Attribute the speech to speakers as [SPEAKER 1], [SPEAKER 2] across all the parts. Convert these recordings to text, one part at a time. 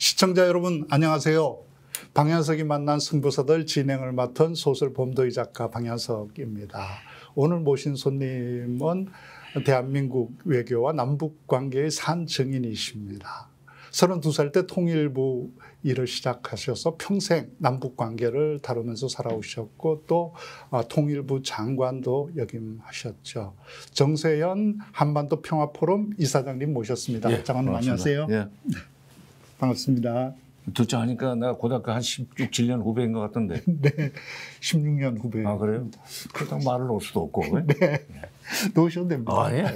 [SPEAKER 1] 시청자 여러분 안녕하세요. 방현석이 만난 승부사들 진행을 맡은 소설 범도희 작가 방현석입니다. 오늘 모신 손님은 대한민국 외교와 남북 관계의 산 증인이십니다. 32살 때 통일부 일을 시작하셔서 평생 남북 관계를 다루면서 살아오셨고 또 통일부 장관도 역임하셨죠. 정세현 한반도 평화포럼 이사장님 모셨습니다.
[SPEAKER 2] 예,
[SPEAKER 1] 장관님 안녕하세요.
[SPEAKER 2] 예.
[SPEAKER 1] 반갑습니다.
[SPEAKER 2] 듣자 하니까 내가 고등학교 한 16, 7년 후배인 것 같던데.
[SPEAKER 1] 네, 16년 후배.
[SPEAKER 2] 아 그래요? 그렇다고 말을 놓을 수도 없고.
[SPEAKER 1] 네, 놓으셔도 됩니다.
[SPEAKER 2] 아 예.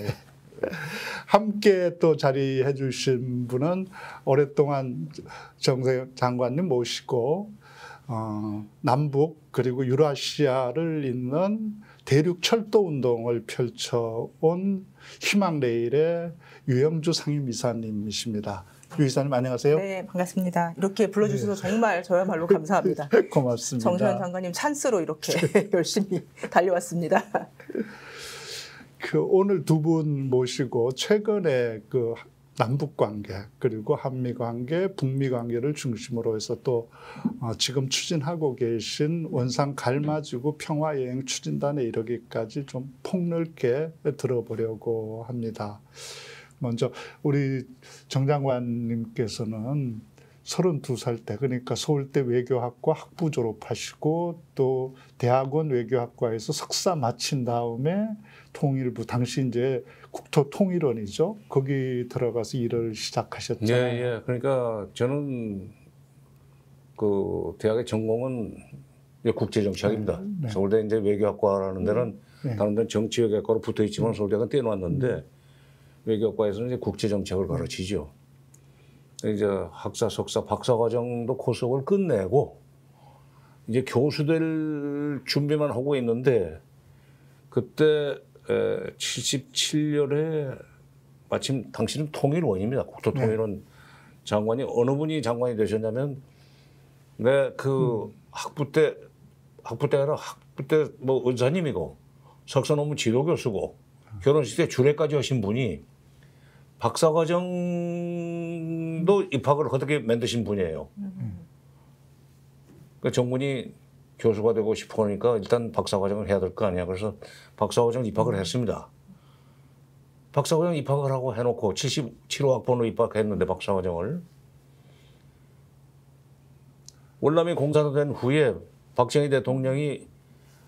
[SPEAKER 1] 함께 또 자리해 주신 분은 오랫동안 정세현 장관님 모시고 남북 그리고 유라시아를 잇는 대륙 철도 운동을 펼쳐온 희망레일의 유영주 상임이사님이십니다. 유 이사님 안녕하세요.
[SPEAKER 3] 네, 반갑습니다. 이렇게 불러주셔서 정말 저야말로 감사합니다.
[SPEAKER 1] 고맙습니다.
[SPEAKER 3] 정세현 장관님 찬스로 이렇게 열심히 달려왔습니다.
[SPEAKER 1] 오늘 두 분 모시고 최근에 남북 관계 그리고 한미 관계, 북미 관계를 중심으로 해서 또 지금 추진하고 계신 원상 갈마지구 평화여행 추진단에 이르기까지 좀 폭넓게 들어보려고 합니다. 먼저 우리 정 장관님께서는 32살 때 그러니까 서울대 외교학과 학부 졸업하시고 또 대학원 외교학과에서 석사 마친 다음에 통일부 당시 이제 국토통일원이죠. 거기 들어가서 일을 시작하셨잖아요.
[SPEAKER 2] 예, 예. 그러니까 저는 그 대학의 전공은 국제정치학입니다.
[SPEAKER 1] 네.
[SPEAKER 2] 서울대 이제 외교학과라는 데는
[SPEAKER 1] 네.
[SPEAKER 2] 다른 데는 정치외교학과로 붙어 있지만 서울대가 떼놓았는데 외교학과에서는 이제 국제정책을 가르치죠. 이제 학사, 석사, 박사 과정도 코스를 끝내고 이제 교수 될 준비만 하고 있는데 그때 77년에 마침 당신은 통일원입니다. 국토통일원 장관이 어느 분이 장관이 되셨냐면 학부 때가 아니라 학부 때 뭐 은사님이고 석사 논문 지도 교수고 결혼식 때 주례까지 하신 분이 박사과정도 입학을 어떻게 만드신 분이에요. 그러니까 정군이 교수가 되고 싶어 하니까 일단 박사과정을 해야 될 거 아니야. 그래서 박사과정 입학을 했습니다. 박사과정 입학을 하고 해놓고 77호학번으로 입학했는데 박사과정을 월남이 공사가 된 후에 박정희 대통령이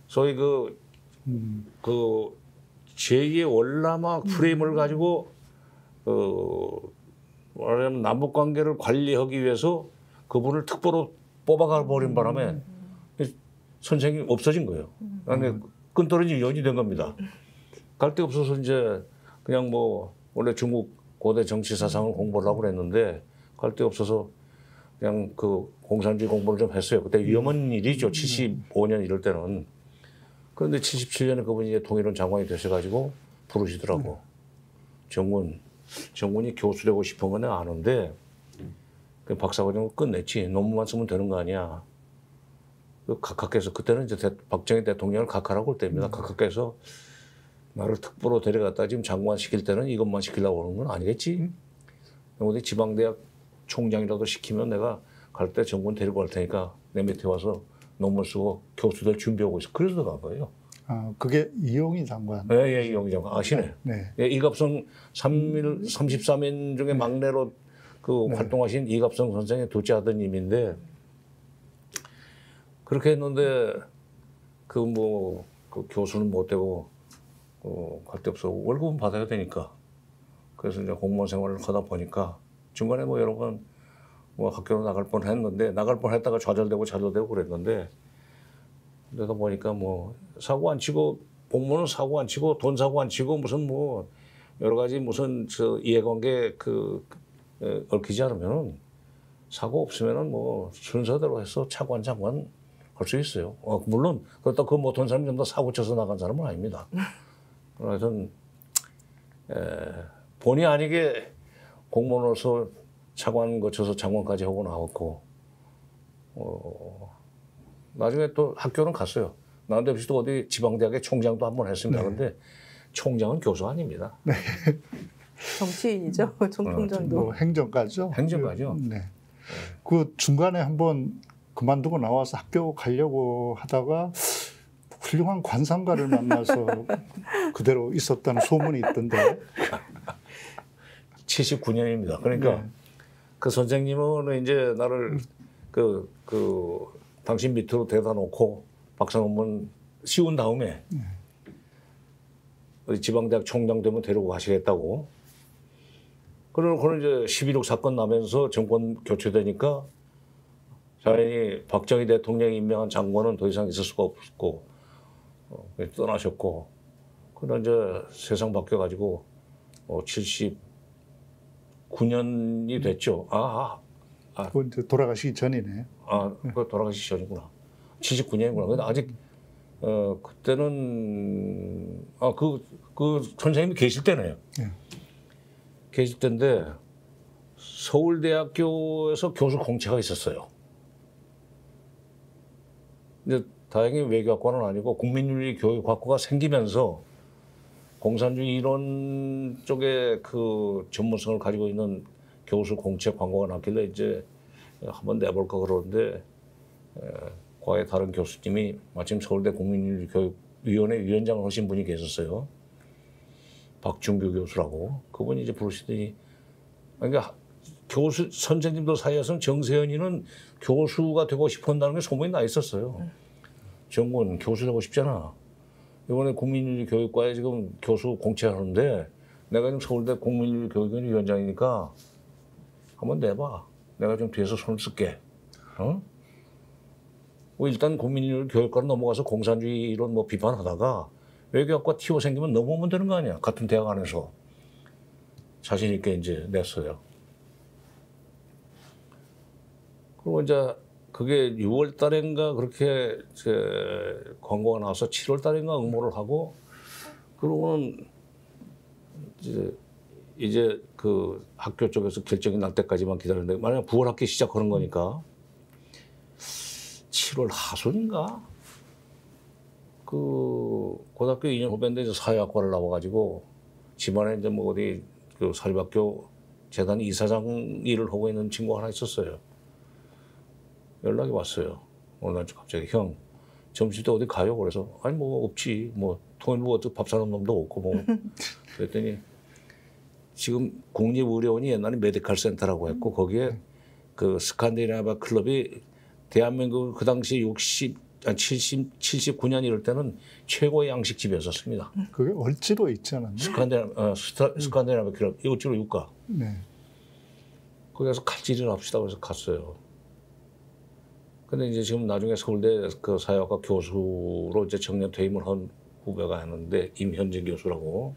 [SPEAKER 2] 소위 그 제2의 월남학 프레임을 가지고 말하자면 남북 관계를 관리하기 위해서 그분을 특보로 뽑아가 버린 바람에 선생이 없어진 거예요. 그런데 끈떨어진 연이 된 겁니다. 갈 데 없어서 이제 그냥 뭐 원래 중국 고대 정치 사상을 공부를 하고 그랬는데 갈 데 없어서 그냥 그 공산주의 공부를 좀 했어요. 그때 위험한 일이죠. 75년 이럴 때는. 그런데 77년에 그분이 이제 통일원 장관이 되셔가지고 부르시더라고. 정군이 교수 되고 싶은 건 내가 아는데 그 박사과정을 끝냈지. 논문만 쓰면 되는 거 아니야. 각하께서 그때는 이제 박정희 대통령을 각하라고 할 때입니다. 각하께서 나를 특보로 데려갔다 지금 장관 시킬 때는 이것만 시키려고 하는 건 아니겠지. 어디 지방대학 총장이라도 시키면 내가 갈 때 정군 데리고 갈 테니까 내 밑에 와서 논문 쓰고 교수 될 준비하고 있어. 그래서 간 거예요.
[SPEAKER 1] 그게 이용희 장관.
[SPEAKER 2] 예, 이용희 장관. 아시네.
[SPEAKER 1] 네.
[SPEAKER 2] 예, 이갑성 33인 중에 막내로 활동하신 이갑성 선생의 둘째 아드님인데 그렇게 했는데 그 교수는 못 되고 갈 데 없어. 월급은 받아야 되니까. 그래서 이제 공무원 생활을 하다 보니까 중간에 뭐 여러 번 학교로 나갈 뻔 했는데 나갈 뻔 했다가 좌절되고 그랬는데 그러다 보니까 사고 안 치고 공무원은 사고 안 치고 돈 사고 안 치고 무슨 여러 가지 무슨 이해관계 얽히지 않으면은 사고 없으면은 순서대로 해서 차관 장관 할 수 있어요. 물론 그렇다고 그 못한 사람이 좀 더 사고 쳐서 나간 사람은 아닙니다. 그래서 본의 아니게 공무원으로서 차관 거쳐서 장관까지 하고 나왔고 나중에 또 학교는 갔어요. 나한테 또 어디 지방대학의 총장도 한번 했습니다. 그런데 총장은 교수 아닙니다.
[SPEAKER 3] 정치인이죠. 총장도.
[SPEAKER 1] 행정가죠.
[SPEAKER 2] 행정가죠.
[SPEAKER 1] 네. 그 중간에 한번 그만두고 나와서 학교 가려고 하다가 훌륭한 관상가를 만나서 그대로 있었다는 소문이 있던데.
[SPEAKER 2] 79년입니다. 그러니까
[SPEAKER 1] 네.
[SPEAKER 2] 그 선생님은 이제 나를 그 당신 밑으로 대다 놓고 박사 논문 씌운 다음에 어디 지방대학 총장 되면 데리고 가시겠다고. 그러고는 이제 11.6 사건 나면서 정권 교체되니까 자연히 박정희 대통령이 임명한 장관은 더 이상 있을 수가 없고 떠나셨고, 그러다 이제 세상 바뀌어가지고 79년이 됐죠.
[SPEAKER 1] 그 이제 돌아가시기 전이네.
[SPEAKER 2] 그 돌아가시기 전이구나. 79년이구나. 근데 아직 그때는 그 선생님이 계실 때네요.
[SPEAKER 1] 네.
[SPEAKER 2] 계실 때인데 서울대학교에서 교수 공채가 있었어요. 근데 다행히 외교학과는 아니고 국민윤리교육학과가 생기면서 공산주의 이론 쪽에 그 전문성을 가지고 있는 교수 공채 광고가 났길래 이제 한번 내볼까 그러는데 과에 다른 교수님이 마침 서울대 국민윤리교육위원회 위원장을 하신 분이 계셨어요. 박준규 교수라고. 그분이 이제 부르시더니, 그러니까 교수 선생님들 사이에서는 정세현이는 교수가 되고 싶어한다는 게 소문이 나 있었어요. 정군 교수 되고 싶잖아. 이번에 국민윤리교육과에 지금 교수 공채하는데 내가 지금 서울대 국민윤리교육위원회 위원장이니까 한번 내봐. 내가 좀 뒤에서 손을 쓸게. 일단 국민윤리교육과로 넘어가서 공산주의 이론 뭐 비판하다가 외교학과 TO 생기면 넘어오면 되는 거 아니야. 같은 대학 안에서. 자신 있게 이제 냈어요. 그리고 이제 그게 6월 달인가 그렇게 광고가 나와서 7월 달인가 응모를 하고, 그러고는 이제 그 학교 쪽에서 결정이 날 때까지만 기다렸는데, 만약 9월 학기 시작하는 거니까 7월 하순인가 그 고등학교 2년 후배인데 이제 사회학과를 나와가지고 집안에 이제 뭐 어디 그 사립학교 재단 이사장 일을 하고 있는 친구가 하나 있었어요. 연락이 왔어요. 어느 날 갑자기 형 점심 때 어디 가요? 그래서 아니 뭐 없지. 뭐 통일부 어떻게 밥 사는 놈도 없고 뭐. 그랬더니 지금 국립의료원이 옛날에 메디칼 센터라고 했고 거기에 그 스칸디나비아 클럽이 대한민국 그 당시 79년 이럴 때는 최고의 양식집이었었습니다.
[SPEAKER 1] 그게 얼지로 있지 않았나?
[SPEAKER 2] 스칸디나비아 클럽 이것으로 유가.
[SPEAKER 1] 네.
[SPEAKER 2] 거기서 칼질을 합시다 그래서 갔어요. 근데 이제 지금 나중에 서울대 그 사회학과 교수로 이제 정년 퇴임을 한 후배가 있는데 임현진 교수라고.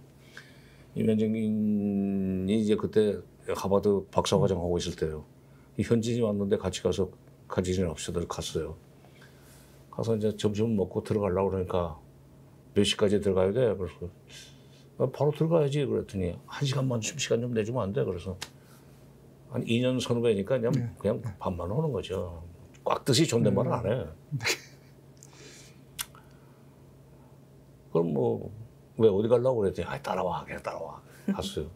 [SPEAKER 2] 임현진이 이제 그때 하버드 박사과정 하고 있을 때요. 이 현진이 왔는데 같이 가서 칼질을 합시다 갔어요. 가서 이제 점심을 먹고 들어가려고 그러니까 몇 시까지 들어가야 돼? 그래서 바로 들어가야지 그랬더니 1시간만 시간 좀 내주면 안 돼? 그래서 한 2년 선후배니까 그냥 반만 하는 거죠. 꽉 듯이 존댓말을 안 해. 그럼 뭐 왜 어디 가려고 그랬더니 따라와 그냥 따라와 갔어요.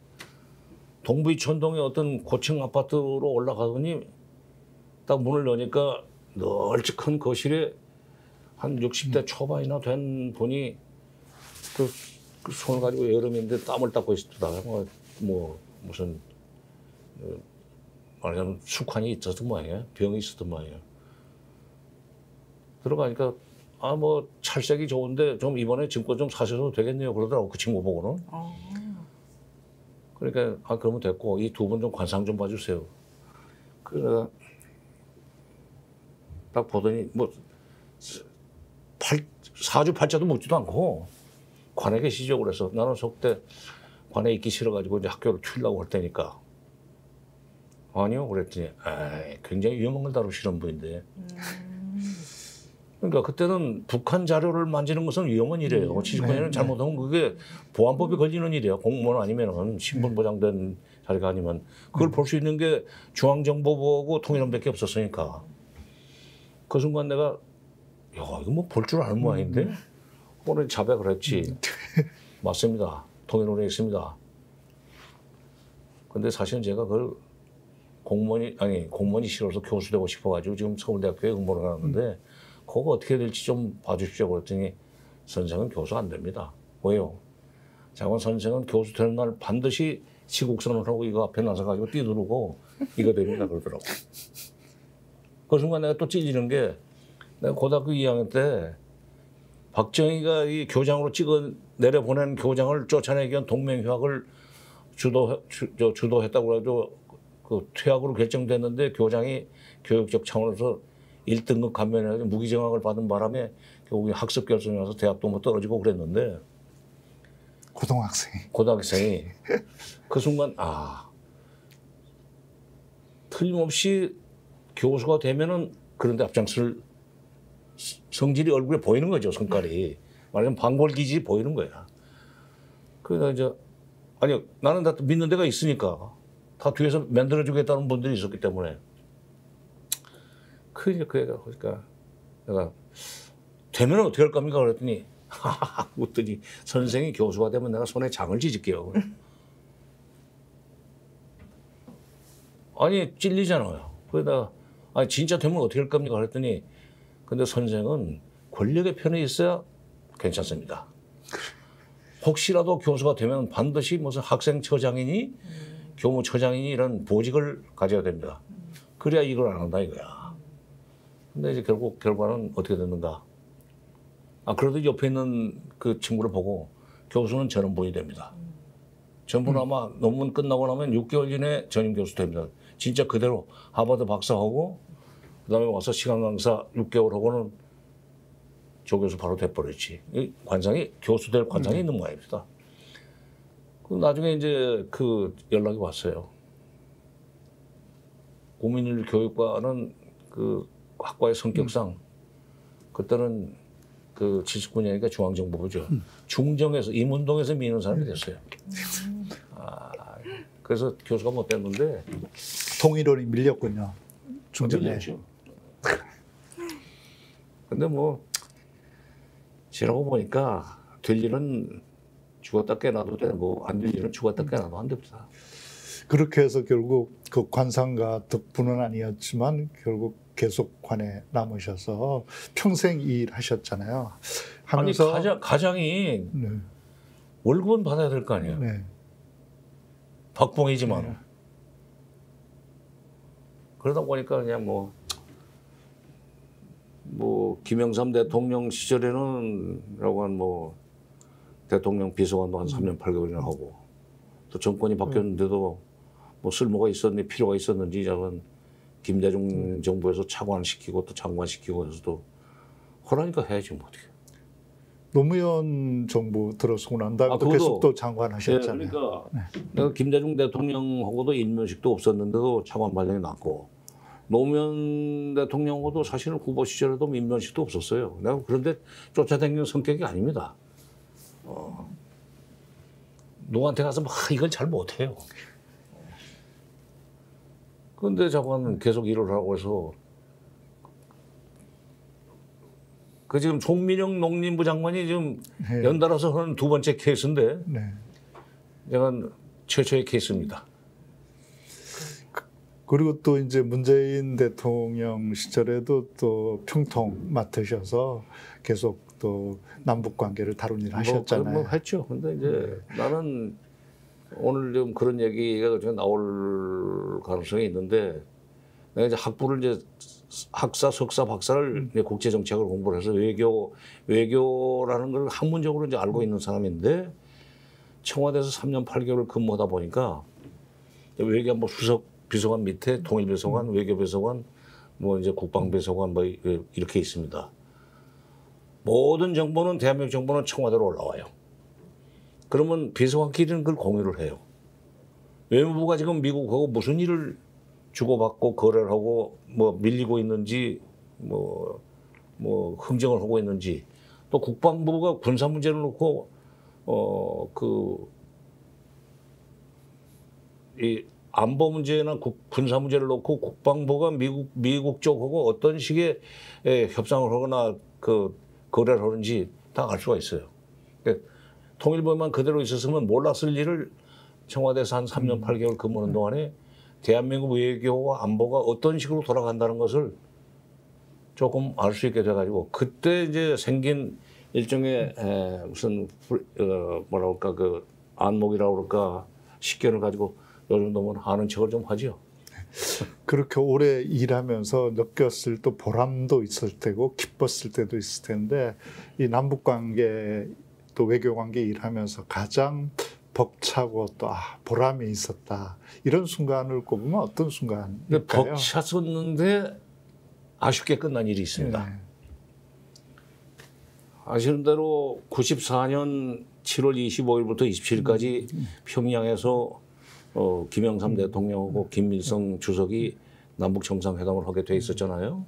[SPEAKER 2] 동부이천동의 어떤 고층 아파트로 올라가더니 딱 문을 여니까 널찍한 거실에 한 60대 초반이나 된 분이 그 손을 가지고 여름인데 땀을 닦고 있었다. 뭐 무슨 말하자면 숙환이 있었던 모양이에요. 병이 있었던 모양이에요. 들어가니까 뭐 찰색이 좋은데 좀 이번에 증권 좀 사셔도 되겠네요. 그러더라고 그 친구 보고는. 그러니까 그러면 됐고 이 두 분 좀 관상 좀 봐주세요. 그래서 딱 보더니 뭐 사주 팔자도 묻지도 않고 관에 계시죠. 그래서 나는 속대 관에 있기 싫어가지고 이제 학교를 튀려고 할 테니까 아니요 그랬더니 굉장히 위험한 걸 다루시는 분인데. 그러니까 그때는 북한 자료를 만지는 것은 위험한 일이에요. 79년에는 잘못하면 그게 보안법에 걸리는 일이에요. 공무원 아니면은 신분 보장된 자리가 아니면 그걸 볼 수 있는 게 중앙정보부하고 통일원밖에 없었으니까. 그 순간 내가 이거 뭐 볼 줄 아는 모양인데 오늘 자백을 했지. 맞습니다. 통일원에 있습니다. 근데 사실은 제가 그걸 공무원이 싫어서 교수 되고 싶어가지고 지금 서울대학교에 응모를 나왔는데 그거 어떻게 될지 좀 봐주십시오. 그랬더니 선생은 교수 안 됩니다. 왜요? 장관 선생은 교수 되는 날 반드시 시국선언을 하고 이거 앞에 나서가지고 뛰두르고 이거 됩니다 그러더라고. 그 순간 내가 또 찔리는 게 내가 고등학교 2학년 때 박정희가 이 교장으로 찍어 내려보낸 교장을 쫓아내기 위한 동맹휴학을 주도했다고 해가지고 그 퇴학으로 결정됐는데 교장이 교육적 차원에서 1등급 감면해서 무기징역을 받은 바람에 결국 학습 결손이 와서 대학도 못 떨어지고 그랬는데 고등학생이 그 순간 틀림없이 교수가 되면은 그런데 앞장설 성질이 얼굴에 보이는 거죠. 성깔이 말하자면 방골 기질이 보이는 거야. 그러니까 이제 아니 나는 다 믿는 데가 있으니까 다 뒤에서 만들어주겠다는 분들이 있었기 때문에 그 애가 그러니까 내가 되면 어떻게 할 겁니까 그랬더니 웃더니 선생이 교수가 되면 내가 손에 장을 찢을게요. 아니 찔리잖아요. 그러다 아니 진짜 되면 어떻게 할 겁니까 그랬더니 근데 선생은 권력의 편에 있어야 괜찮습니다. 혹시라도 교수가 되면 반드시 무슨 학생처장이니 교무처장이니 이런 보직을 가져야 됩니다. 그래야 이걸 안 한다 이거야. 근데 이제 결국 결과는 어떻게 됐는가? 그래도 옆에 있는 그 친구를 보고 교수는 전원분이 됩니다. 전부는 아마 논문 끝나고 나면 6개월 이내에 전임 교수 됩니다. 진짜 그대로 하버드 박사하고 그다음에 와서 시간 강사 6개월 하고는 조교수 바로 돼버렸지. 관상이 교수 될 관상이 있는 모양입니다. 그 나중에 이제 그 연락이 왔어요. 국민인류 교육과는 그 학과의 성격상 그때는 그 79년이니까 중앙정보부죠. 중정에서 임운동에서 미는 사람이 됐어요. 그래서 교수가 못 됐는데
[SPEAKER 1] 통일원이 밀렸군요. 중정에.
[SPEAKER 2] 근데 뭐 지나고 보니까 될 일은 죽었다 깨나도 되고 안 될 일은 죽었다 깨나도 안 됩니다.
[SPEAKER 1] 그렇게 해서 결국 그 관상가 덕분은 아니었지만 결국 계속 관에 남으셔서 평생 일하셨잖아요. 하면서
[SPEAKER 2] 아니 가장이 월급은 받아야 될 거 아니에요.
[SPEAKER 1] 네.
[SPEAKER 2] 박봉이지만 그러다 보니까 그냥 뭐 김영삼 대통령 시절에는 뭐 대통령 비서관도 한 3년 8개월이나 하고 또 정권이 바뀌었는데도 뭐 쓸모가 있었는지 필요가 있었는지 저는 김대중 정부에서 차관시키고 또 장관시키고 해서도 하라니까 해야지 뭐 어떻게.
[SPEAKER 1] 노무현 정부 들어서고 난 다음에 또 계속 또 장관하셨잖아요.
[SPEAKER 2] 네, 그러니까 내가 김대중 대통령하고도 일면식도 없었는데도 차관 발령이 났고 노무현 대통령하고도 사실은 후보 시절에도 일면식도 없었어요. 내가 그런데 쫓아다니는 성격이 아닙니다. 누구한테 가서 막 이건 잘 못해요. 그런데 장관은 계속 일을 하고 해서 그 지금 송민영 농림부 장관이 지금 연달아서 하는 두 번째 케이스인데 내가 최초의 케이스입니다.
[SPEAKER 1] 그리고 또 이제 문재인 대통령 시절에도 또 평통 맡으셔서 계속 또 남북 관계를 다룬 일 하셨잖아요.
[SPEAKER 2] 뭐 했죠. 근데 이제 나는 오늘 좀 그런 얘기가 나올 가능성이 있는데 내가 이제 학부를 이제 학사, 석사, 박사를 국제 정책을 공부를 해서 외교라는 걸 학문적으로 이제 알고 있는 사람인데 청와대에서 3년 8개월 근무하다 보니까 외교안보 수석 비서관 밑에 통일비서관, 외교비서관, 뭐 이제 국방비서관 뭐 이렇게 있습니다. 모든 정보는 대한민국 정보는 청와대로 올라와요. 그러면 비서관끼리는 그걸 공유를 해요. 외무부가 지금 미국하고 무슨 일을 주고받고 거래를 하고 뭐 밀리고 있는지 뭐 흥정을 하고 있는지 또 국방부가 군사 문제를 놓고 이 안보 문제나 군사 문제를 놓고 국방부가 미국 쪽하고 어떤 식의 협상을 하거나 그 거래를 하는지 다 알 수가 있어요. 그러니까 통일부만 그대로 있었으면 몰랐을 일을 청와대에서 한 3년 8개월 근무하는 동안에 대한민국 외교와 안보가 어떤 식으로 돌아간다는 것을 조금 알 수 있게 돼가지고 그때 이제 생긴 일종의 무슨 뭐라 그럴까 그 안목이라고 그럴까 식견을 가지고 요즘 놈은 아는 척을 좀 하지요.
[SPEAKER 1] 그렇게 오래 일하면서 느꼈을 또 보람도 있을 테고 기뻤을 때도 있을 텐데 이 남북 관계 또 외교 관계 일하면서 가장 벅차고 또 보람이 있었다 이런 순간을 꼽으면 어떤 순간일까요?
[SPEAKER 2] 벅찼었는데 아쉽게 끝난 일이 있습니다.
[SPEAKER 1] 네.
[SPEAKER 2] 아시는 대로 94년 7월 25일부터 27일까지 평양에서 김영삼 대통령하고 김일성 주석이 남북 정상회담을 하게 돼 있었잖아요.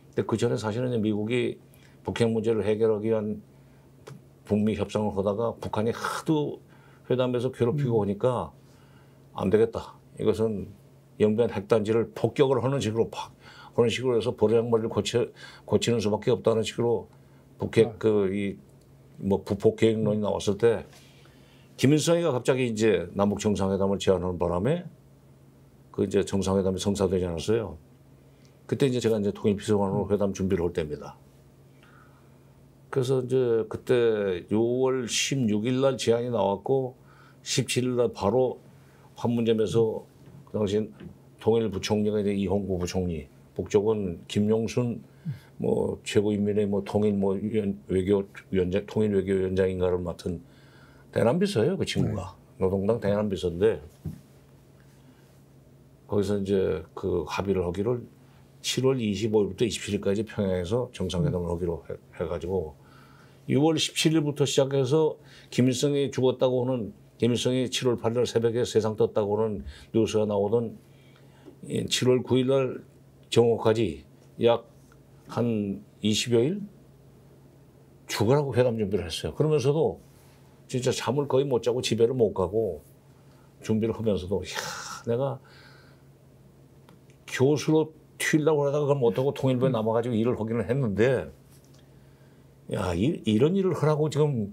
[SPEAKER 2] 근데 그 전에 사실은 미국이 북핵 문제를 해결하기 위한 북미 협상을 하다가 북한이 하도 회담에서 괴롭히고 오니까 안 되겠다. 이것은 영변 핵단지를 폭격을 하는 식으로 그런 식으로 해서 보량머리를 고치는 수밖에 없다는 식으로 북핵 부폭 계획론이 나왔을 때 김일성이가 갑자기 이제 남북 정상회담을 제안하는 바람에 그 이제 정상회담이 성사되지 않았어요. 그때 이제 제가 이제 통일비서관으로 회담 준비를 할 때입니다. 그래서 이제 그때 6월 16일 날 제안이 나왔고 17일 날 바로 판문점에서 그 당시 통일부총리가 이제 이홍구 부총리, 북쪽은 김용순 뭐 최고인민회 뭐 통일 뭐 외교위원장 통일외교위원장인가를 맡은 대남비서예요, 그 친구가. 노동당 대남비서인데 거기서 이제 그 합의를 하기를 7월 25일부터 27일까지 평양에서 정상회담을 하기로 해가지고 6월 17일부터 시작해서 김일성이 죽었다고 하는 김일성이 7월 8일 새벽에 세상 떴다고 하는 뉴스가 나오던 7월 9일 날 정오까지 약 한 20여일 죽으라고 회담 준비를 했어요. 그러면서도 진짜 잠을 거의 못 자고 집에를 못 가고 준비를 하면서도 내가 교수로 튀려고 하다가 그걸 못하고 통일부에 남아가지고 일을 하기는 했는데 이런 일을 하라고 지금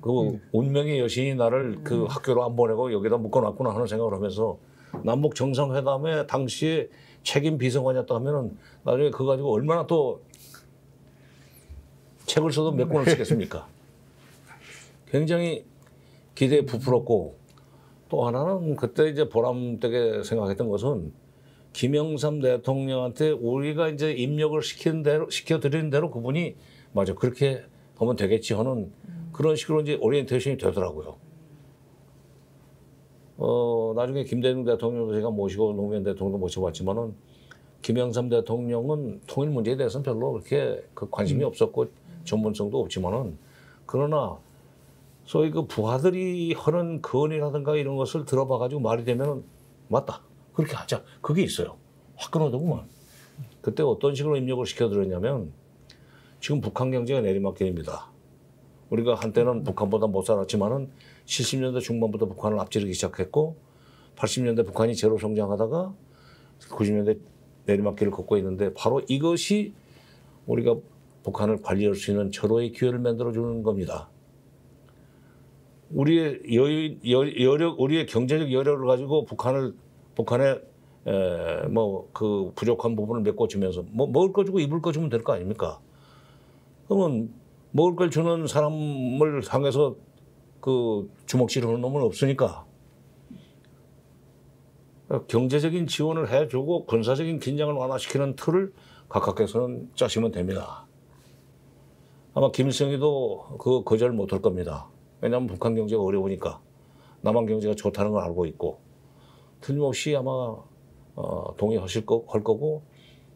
[SPEAKER 2] 그 운명의 여신이 나를 그 학교로 안 보내고 여기다 묶어놨구나 하는 생각을 하면서 남북 정상회담에 당시에 책임 비서관이었다 하면은 나중에 그거 가지고 얼마나 또 책을 써도 몇 권을 쓰겠습니까? 굉장히 기대에 부풀었고 또 하나는 그때 이제 보람되게 생각했던 것은 김영삼 대통령한테 우리가 이제 입력을 시켜드리는 대로 그분이 맞아 그렇게 하면 되겠지 하는 그런 식으로 이제 오리엔테이션이 되더라고요. 나중에 김대중 대통령도 제가 모시고 노무현 대통령도 모셔봤지만은 김영삼 대통령은 통일 문제에 대해서는 별로 그렇게 그 관심이 없었고 전문성도 없지만은 그러나 소위 그 부하들이 하는 건이라든가 이런 것을 들어봐가지고 말이 되면은 맞다 그렇게 하자 그게 있어요. 화끈하더구만. 그때 어떤 식으로 입력을 시켜드렸냐면 지금 북한 경제가 내리막길입니다. 우리가 한때는 북한보다 못 살았지만은 70년대 중반부터 북한을 앞지르기 시작했고 80년대 북한이 제로 성장하다가 90년대 내리막길을 걷고 있는데 바로 이것이 우리가 북한을 관리할 수 있는 절호의 기회를 만들어주는 겁니다. 우리의 여력, 우리의 경제적 여력을 가지고 북한의 뭐 그 부족한 부분을 메꿔주면서 뭐 먹을 거 주고 입을 거 주면 될 거 아닙니까? 그러면 먹을 걸 주는 사람을 향해서 그 주먹질하는 놈은 없으니까 경제적인 지원을 해주고 군사적인 긴장을 완화시키는 틀을 각각께서는 짜시면 됩니다. 아마 김일성이도 그 거절 못할 겁니다. 왜냐하면 북한 경제가 어려우니까 남한 경제가 좋다는 걸 알고 있고 틀림없이 아마 동의하실 할 거고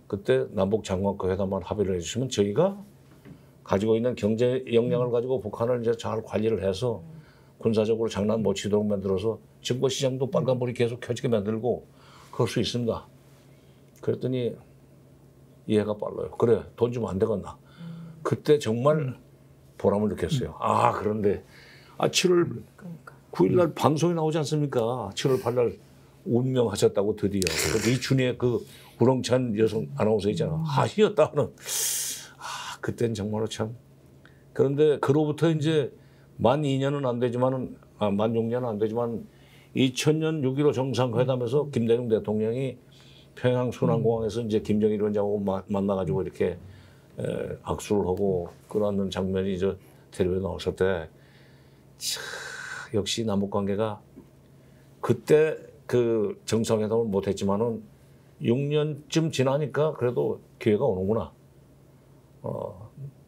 [SPEAKER 2] 그때 남북 장관급 회담만 합의를 해주시면 저희가 가지고 있는 경제 역량을 가지고 북한을 이제 잘 관리를 해서 군사적으로 장난 못 치도록 만들어서 증거 시장도 빨간불이 계속 켜지게 만들고 그럴 수 있습니다. 그랬더니 이해가 빨라요. 그래 돈 주면 안 되겠나. 그때 정말 보람을 느꼈어요. 그런데 7월 9일 날 방송이 나오지 않습니까? 7월 8일 날 운명하셨다고 드디어. 이춘희의 그 우렁찬 여성 아나운서 있잖아. 하시었다 하는. 그때는 정말로 참. 그런데 그로부터 이제 만 2년은 안 되지만은, 만 6년은 안 되지만 2000년 6.15 정상회담에서 김대중 대통령이 평양 순환공항에서 이제 김정일 위원장하고 만나가지고 이렇게 악수를 하고 끌어안는 장면이 저 텔레비에 나왔을 때 역시 남북 관계가 그때 그 정상회담을 못했지만은 6년쯤 지나니까 그래도 기회가 오는구나.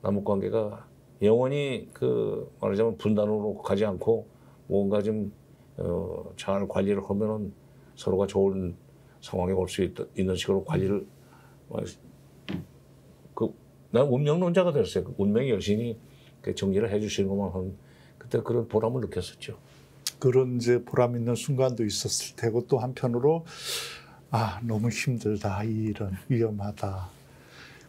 [SPEAKER 2] 남북 관계가 영원히 그 말하자면 분단으로 가지 않고 뭔가 좀 잘 관리를 하면은 서로가 좋은 상황에 올 수 있는 식으로 관리를 난 운명론자가 됐어요. 그 운명의 여신이 정리를 해주시는 것만 하면 그때 그런 보람을 느꼈었죠.
[SPEAKER 1] 그런 이제 보람 있는 순간도 있었을 테고 또 한편으로 너무 힘들다, 이 일은 위험하다,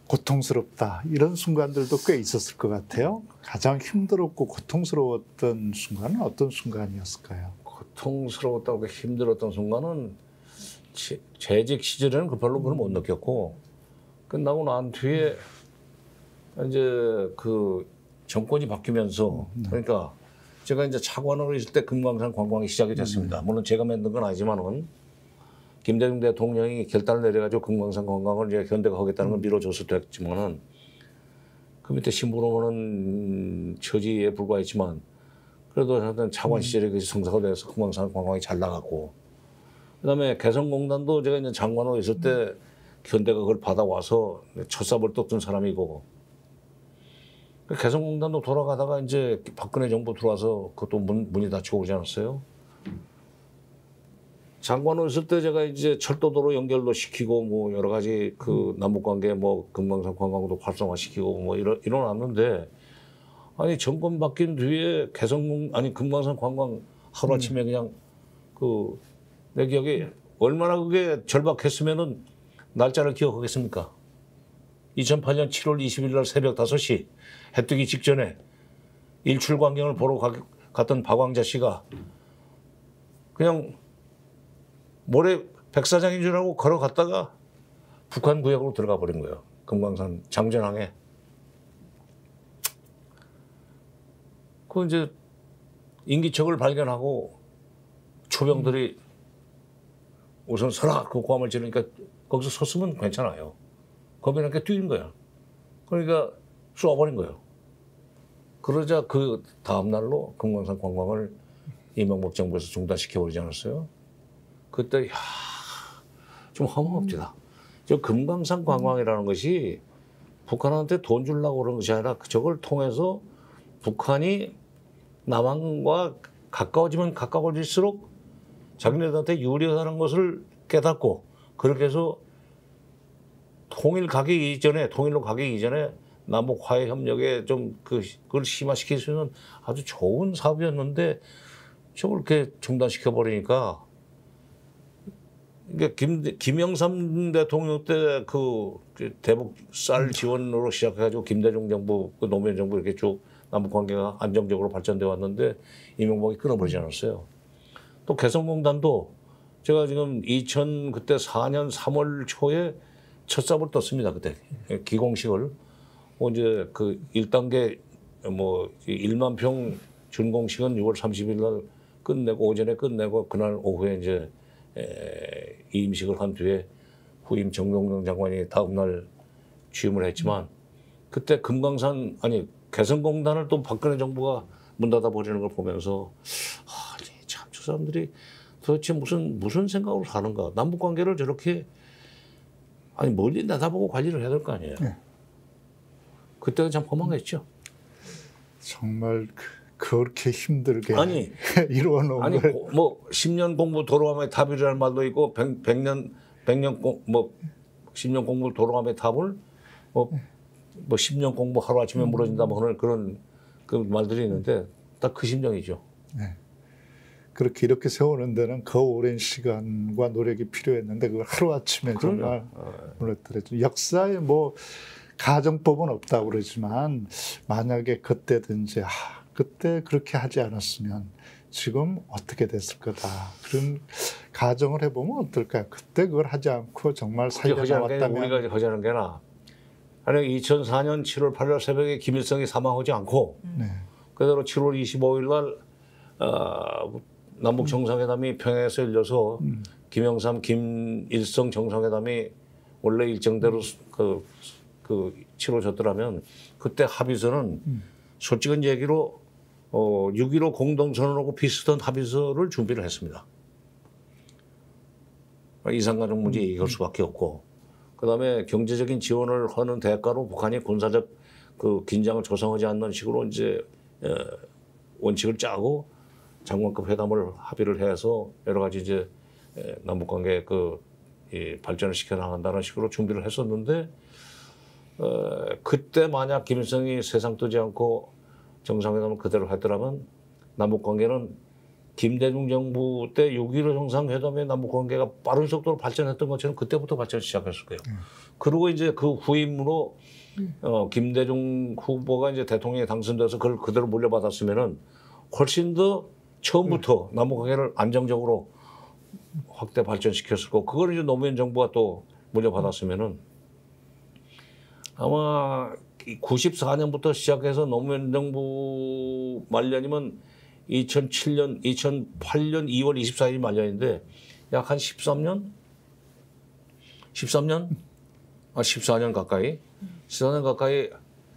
[SPEAKER 1] 고통스럽다 이런 순간들도 꽤 있었을 것 같아요. 가장 힘들었고 고통스러웠던 순간은 어떤 순간이었을까요?
[SPEAKER 2] 고통스러웠다고 힘들었던 순간은 재직 시절에는 별로 그걸 못 느꼈고 끝나고 난 뒤에 이제 그 정권이 바뀌면서 그러니까 제가 이제 차관으로 있을 때 금강산 관광이 시작이 됐습니다. 물론 제가 만든 건 아니지만은 김대중 대통령이 결단을 내려가지고 금강산 관광을 이제 현대가 하겠다는 걸 밀어줘서 됐지만은 그 밑에 심부름하는 처지에 불과했지만 그래도 하여튼 차관 시절에 그 성사가 돼서 금강산 관광이 잘 나갔고 그다음에 개성공단도 제가 이제 장관으로 있을 때 현대가 그걸 받아와서 첫삽을 떴던 사람이고 개성공단도 돌아가다가 이제 박근혜 정부 들어와서 그것도 문이 닫히고 오지 않았어요. 장관으로 있을 때 제가 이제 철도도로 연결도 시키고 뭐 여러 가지 그 남북관계 뭐 금강산 관광도 활성화시키고 뭐 일어났는데 아니 정권 바뀐 뒤에 금강산 관광 하루아침에 그냥 그 내 기억에 얼마나 그게 절박했으면은 날짜를 기억하겠습니까? 2008년 7월 20일 날 새벽 5시 해 뜨기 직전에 일출 광경을 보러 갔던 박광자 씨가 그냥 모래 백사장인 줄 알고 걸어갔다가 북한 구역으로 들어가 버린 거예요. 금강산 장전항에. 그 이제 인기척을 발견하고 초병들이 우선 서라 그 고함을 지르니까 거기서 섰으면 괜찮아요. 겁이 나게 뛰는 거야. 그러니까 쏘아버린 거예요. 그러자 그 다음 날로 금강산 관광을 이명박 정부에서 중단시켜버리지 않았어요? 그때 좀 허무합니다. 저 금강산 관광이라는 것이 북한한테 돈 주려고 그런 것이 아니라 저걸 통해서 북한이 남한과 가까워지면 가까워질수록 자기네들한테 유리하다는 것을 깨닫고 그렇게 해서 통일로 가기 이전에 남북 화해 협력에 좀 그걸 심화시킬 수 있는 아주 좋은 사업이었는데 저걸 이렇게 중단시켜 버리니까 그러니까 김영삼 대통령 때 그 대북 쌀 지원으로 시작해가지고 김대중 정부, 그 노무현 정부 이렇게 쭉 남북 관계가 안정적으로 발전돼 왔는데 이명박이 끊어버리지 않았어요. 또 개성공단도 제가 지금 2004년 3월 초에 첫 삽을 떴습니다. 그때 기공식을 이제 그 1단계 뭐 1만 평 준공식은 6월 30일 날 끝내고 오전에 끝내고 그날 오후에 이제 임식을 한 뒤에 후임 정동영 장관이 다음 날 취임을 했지만 그때 개성공단을 또 박근혜 정부가 문 닫아 버리는 걸 보면서 참 저 사람들이 도대체 무슨 생각으로 사는가? 남북 관계를 저렇게 멀리 내다보고 관리를 해야 될 거 아니에요. 네. 그때는 참 허망했죠. 정말
[SPEAKER 1] 그렇게 힘들게 이루어놓은 걸.
[SPEAKER 2] 뭐 10년 공부 도로함의 답이라는 말도 있고 10년 뭐 10년 공부 도로함의 답을 뭐 10년 공부 하루아침에 무너진다 뭐 하는 그런 그 말들이 있는데 딱 그 심정이죠.
[SPEAKER 1] 네. 그렇게 이렇게 세우는 데는 그 오랜 시간과 노력이 필요했는데 그걸 하루아침에 정말 무너뜨렸죠. 역사에 뭐 가정법은 없다고 그러지만 만약에 그때든지 그때 그렇게 하지 않았으면 지금 어떻게 됐을 거다. 그런 가정을 해보면 어떨까요? 그때 그걸 하지 않고 정말 살려나왔다면.
[SPEAKER 2] 우리가 허전한 게 아니라 2004년 7월 8일 새벽에 김일성이 사망하지 않고 그대로 7월 25일 날 남북 정상회담이 평양에서 열려서 김영삼, 김일성 정상회담이 원래 일정대로 치러졌더라면 그때 합의서는 솔직한 얘기로 6.15 공동선언하고 비슷한 합의서를 준비를 했습니다. 이산가족 문제 얘기할 수밖에 없고, 그다음에 경제적인 지원을 하는 대가로 북한이 군사적 그 긴장을 조성하지 않는 식으로 이제 원칙을 짜고 장관급 회담을 합의를 해서 여러 가지 이제 남북 관계 발전을 시켜 나간다는 식으로 준비를 했었는데, 그때 만약 김일성이 세상 뜨지 않고 정상회담을 그대로 했더라면 남북 관계는 김대중 정부 때 6.15 정상회담의 남북 관계가 빠른 속도로 발전했던 것처럼 그때부터 발전을 시작했을 거예요. 그리고 이제 그 후임으로 김대중 후보가 이제 대통령에 당선돼서 그걸 그대로 물려받았으면은 훨씬 더 처음부터 남북 관계를 안정적으로 확대 발전시켰을 거고, 그걸 이제 노무현 정부가 또 물려받았으면은 아마 94년부터 시작해서 노무현 정부 말년이면 2008년 2월 24일이 말년인데 약 한 13년? 14년 가까이? 14년 가까이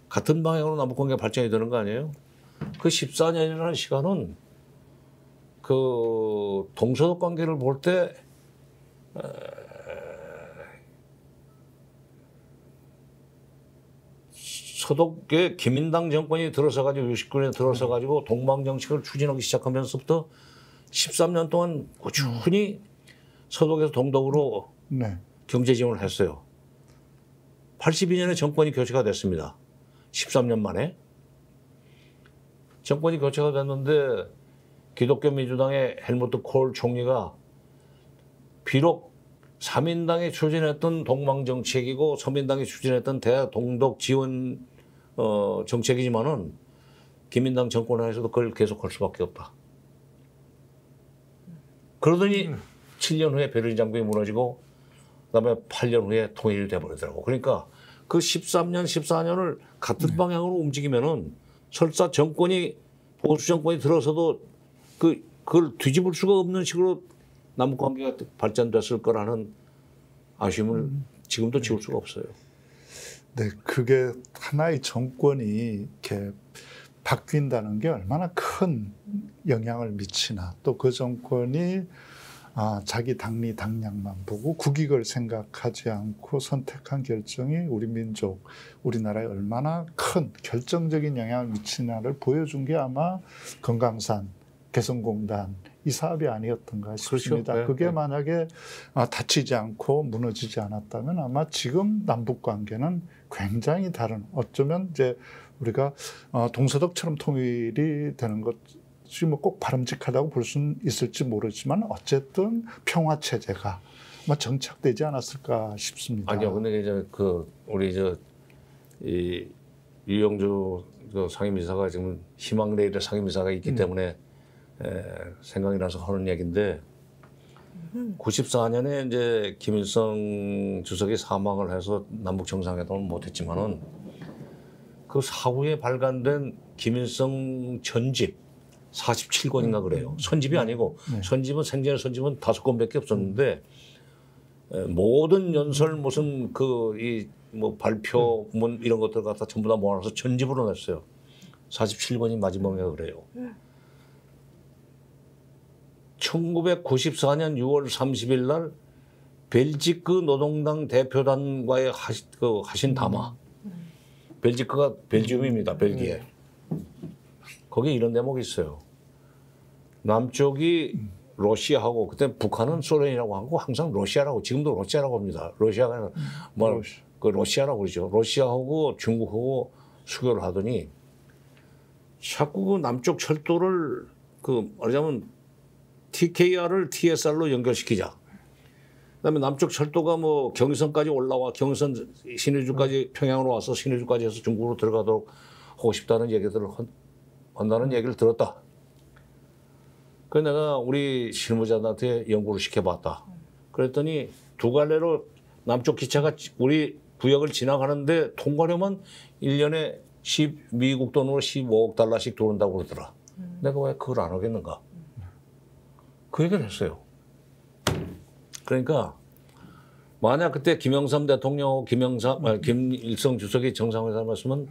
[SPEAKER 2] 같은 방향으로 남북관계 발전이 되는 거 아니에요? 그 14년이라는 시간은 그 동서독 관계를 볼 때 서독의 기민당 정권이 들어서가지고 69년에 들어서가지고 동방 정책을 추진하기 시작하면서부터 13년 동안 꾸준히 서독에서 동독으로 경제 지원을 했어요. 82년에 정권이 교체가 됐습니다. 13년 만에. 정권이 교체가 됐는데 기독교 민주당의 헬무트 콜 총리가 비록 삼인당이 추진했던 동방 정책이고 서민당이 추진했던 대동독 지원 정책이지만은 기민당 정권 안에서도 그걸 계속할 수밖에 없다. 그러더니 7년 후에 베를린 장벽이 무너지고 그다음에 8년 후에 통일이 돼버리더라고. 그러니까 그 13년, 14년을 같은 방향으로 움직이면은 설사 정권이 보수 정권이 들어서도 그걸 뒤집을 수가 없는 식으로 남북 관계가 발전됐을 거라는 아쉬움을 지금도 지울 수가 없어요.
[SPEAKER 1] 네, 그게 하나의 정권이 이렇게 바뀐다는 게 얼마나 큰 영향을 미치나, 또 그 정권이 자기 당리 당량만 보고 국익을 생각하지 않고 선택한 결정이 우리 민족, 우리나라에 얼마나 큰 결정적인 영향을 미치나를 보여준 게 아마 금강산 개성공단 이 사업이 아니었던가 싶습니다.
[SPEAKER 2] 그렇죠.
[SPEAKER 1] 그게 만약에 다치지 않고 무너지지 않았다면 아마 지금 남북 관계는 굉장히 다른, 어쩌면 이제 우리가 동서독처럼 통일이 되는 것이 뭐 꼭 바람직하다고 볼 수는 있을지 모르지만 어쨌든 평화 체제가 정착되지 않았을까 싶습니다.
[SPEAKER 2] 아니요, 근데 이제 우리 이 유영주 상임이사가 지금 희망레일의 상임이사가 있기 때문에 생각이 나서 하는 얘기인데, 94년에 이제 김일성 주석이 사망을 해서 남북 정상회담을 못했지만은 그 사후에 발간된 김일성 전집 47권인가 그래요. 선집이 아니고 선집은 생전의 선집은 5권밖에 없었는데 모든 연설 무슨 뭐 발표문 이런 것들 갖다 전부 다 모아놔서 전집으로 냈어요. 47권이 마지막에 그래요. 1994년 6월 30일 날 벨지크 노동당 대표단과의 하신 담화. 벨지크가 벨지움입니다. 벨기에. 거기에 이런 대목이 있어요. 남쪽이 러시아하고, 그때 북한은 소련이라고 하고 항상 러시아라고, 지금도 러시아라고 합니다. 러시아가 러시아라고 그러죠. 러시아하고 중국하고 수교를 하더니 자꾸 그 남쪽 철도를 말하자면 TKR을 TSR로 연결시키자. 그다음에 남쪽 철도가 뭐 경의선까지 올라와, 경의선 신의주까지 평양으로 와서 신의주까지 해서 중국으로 들어가도록 하고 싶다는 얘기들을 한다는 얘기를 들었다. 그래서 내가 우리 실무자들한테 연구를 시켜봤다. 그랬더니 두 갈래로 남쪽 기차가 우리 구역을 지나가는데 통과료만 1년에 미국 돈으로 $15억 들어온다고 그러더라. 내가 왜 그걸 안 하겠는가? 그 얘기를 했어요. 그러니까 만약 그때 김영삼 대통령, 김일성 주석이 정상회담을 했으면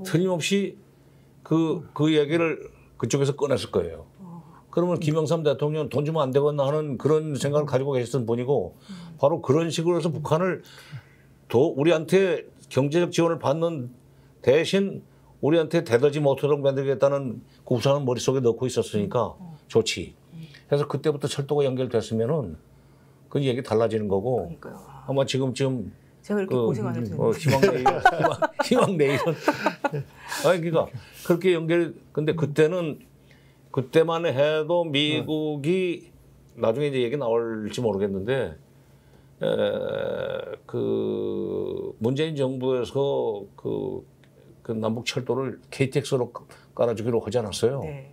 [SPEAKER 2] 틀림없이 그 얘기를 그쪽에서 꺼냈을 거예요. 그러면 김영삼 대통령 돈 주면 안 되겠나 하는 그런 생각을 가지고 계셨던 분이고 바로 그런 식으로 해서 북한을 우리한테 경제적 지원을 받는 대신 우리한테 대더지 못하도록 만들겠다는 그 우산을 머릿속에 넣고 있었으니까 좋지. 그래서 그때부터 철도가 연결됐으면은 그 얘기 달라지는 거고
[SPEAKER 3] 그러니까요.
[SPEAKER 2] 아마 지금쯤
[SPEAKER 3] 제가 이렇게 고생 안 해도 되는데.
[SPEAKER 2] 희망 내일은 아니 그러니까 그렇게 근데 그때만 해도 미국이 나중에 이제 얘기 나올지 모르겠는데 그 문재인 정부에서 그 남북 철도를 KTX로 깔아주기로 하지 않았어요.
[SPEAKER 3] 네.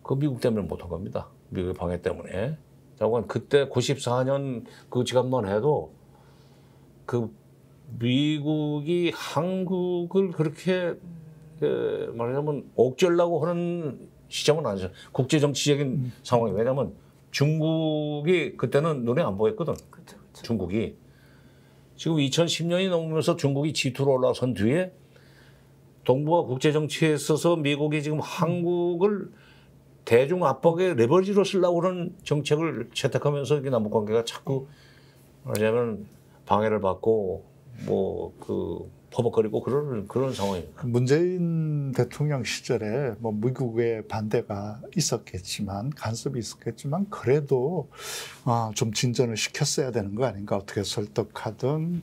[SPEAKER 2] 그 미국 때문에 못한 겁니다. 미국의 방해 때문에. 자관 그때 94년 그 지간만 해도 그 미국이 한국을 그렇게 말하자면 옥죄려고 하는 시점은 아니죠. 국제 정치적인 상황이 왜냐하면 중국이 그때는 눈에 안 보였거든.
[SPEAKER 3] 그쵸.
[SPEAKER 2] 중국이 지금 2010년이 넘으면서 중국이 G2로 올라선 뒤에 동북아 국제 정치에 있어서 미국이 지금 한국을 대중 압박의 레버리지로 쓰려고 하는 정책을 채택하면서 이게 남북 관계가 자꾸 말하자면 방해를 받고 퍼벅거리고 그런 상황입니다.
[SPEAKER 1] 문재인 대통령 시절에 뭐 미국의 반대가 있었겠지만 간섭이 있었겠지만 그래도 좀 진전을 시켰어야 되는 거 아닌가 어떻게 설득하든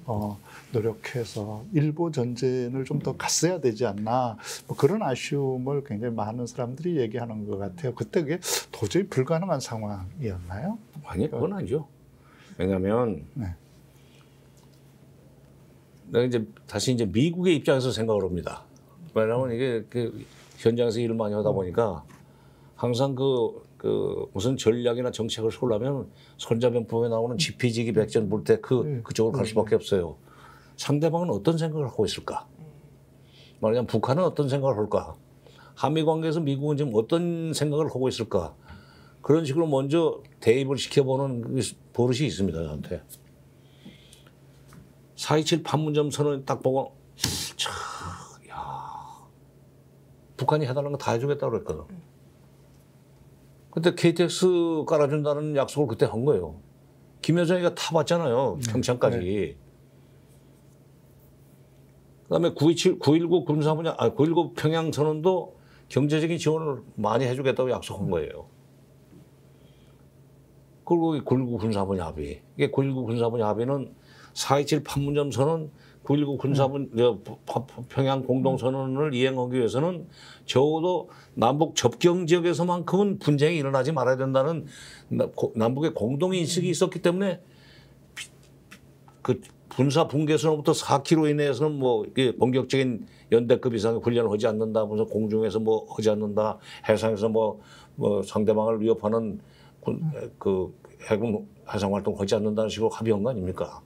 [SPEAKER 1] 노력해서 일보 전쟁을 좀 더 갔어야 되지 않나 뭐 그런 아쉬움을 굉장히 많은 사람들이 얘기하는 것 같아요. 그때 그게 도저히 불가능한 상황이었나요?
[SPEAKER 2] 아니 그건 아니죠. 왜냐하면
[SPEAKER 1] 네.
[SPEAKER 2] 내가 이제 다시 이제 미국의 입장에서 생각을 합니다. 왜냐하면 이게 현장에서 일을 많이 하다 보니까 항상 무슨 전략이나 정책을 세우려면 손자병법에 나오는 지피지기 백전 볼 때 그쪽으로 갈 수밖에 없어요. 상대방은 어떤 생각을 하고 있을까? 말하자면 북한은 어떤 생각을 할까? 한미 관계에서 미국은 지금 어떤 생각을 하고 있을까? 그런 식으로 먼저 대입을 시켜보는 버릇이 있습니다, 저한테. 4.27 판문점 선언 딱 보고 북한이 해달라는 거 다 해주겠다고 그랬거든. 그때 KTX 깔아준다는 약속을 그때 한 거예요. 김여정이가 타봤잖아요. 평창까지.
[SPEAKER 1] 네.
[SPEAKER 2] 그다음에 9.19 평양 선언도 경제적인 지원을 많이 해주겠다고 약속한 거예요. 그리고 9.19 군사분야 합의. 이게 9.19 군사분야 합의는 4.27 판문점 선언, 9.19 평양 공동선언을 이행하기 위해서는 적어도 남북 접경 지역에서만큼은 분쟁이 일어나지 말아야 된다는 남북의 공동인식이 있었기 때문에 그 군사 분계선으로부터 4km 이내에서는 뭐 본격적인 연대급 이상의 훈련을 하지 않는다, 무슨 공중에서 뭐 하지 않는다, 해상에서 뭐 상대방을 위협하는 해군 해상 활동을 하지 않는다는 식으로 합의한 거 아닙니까?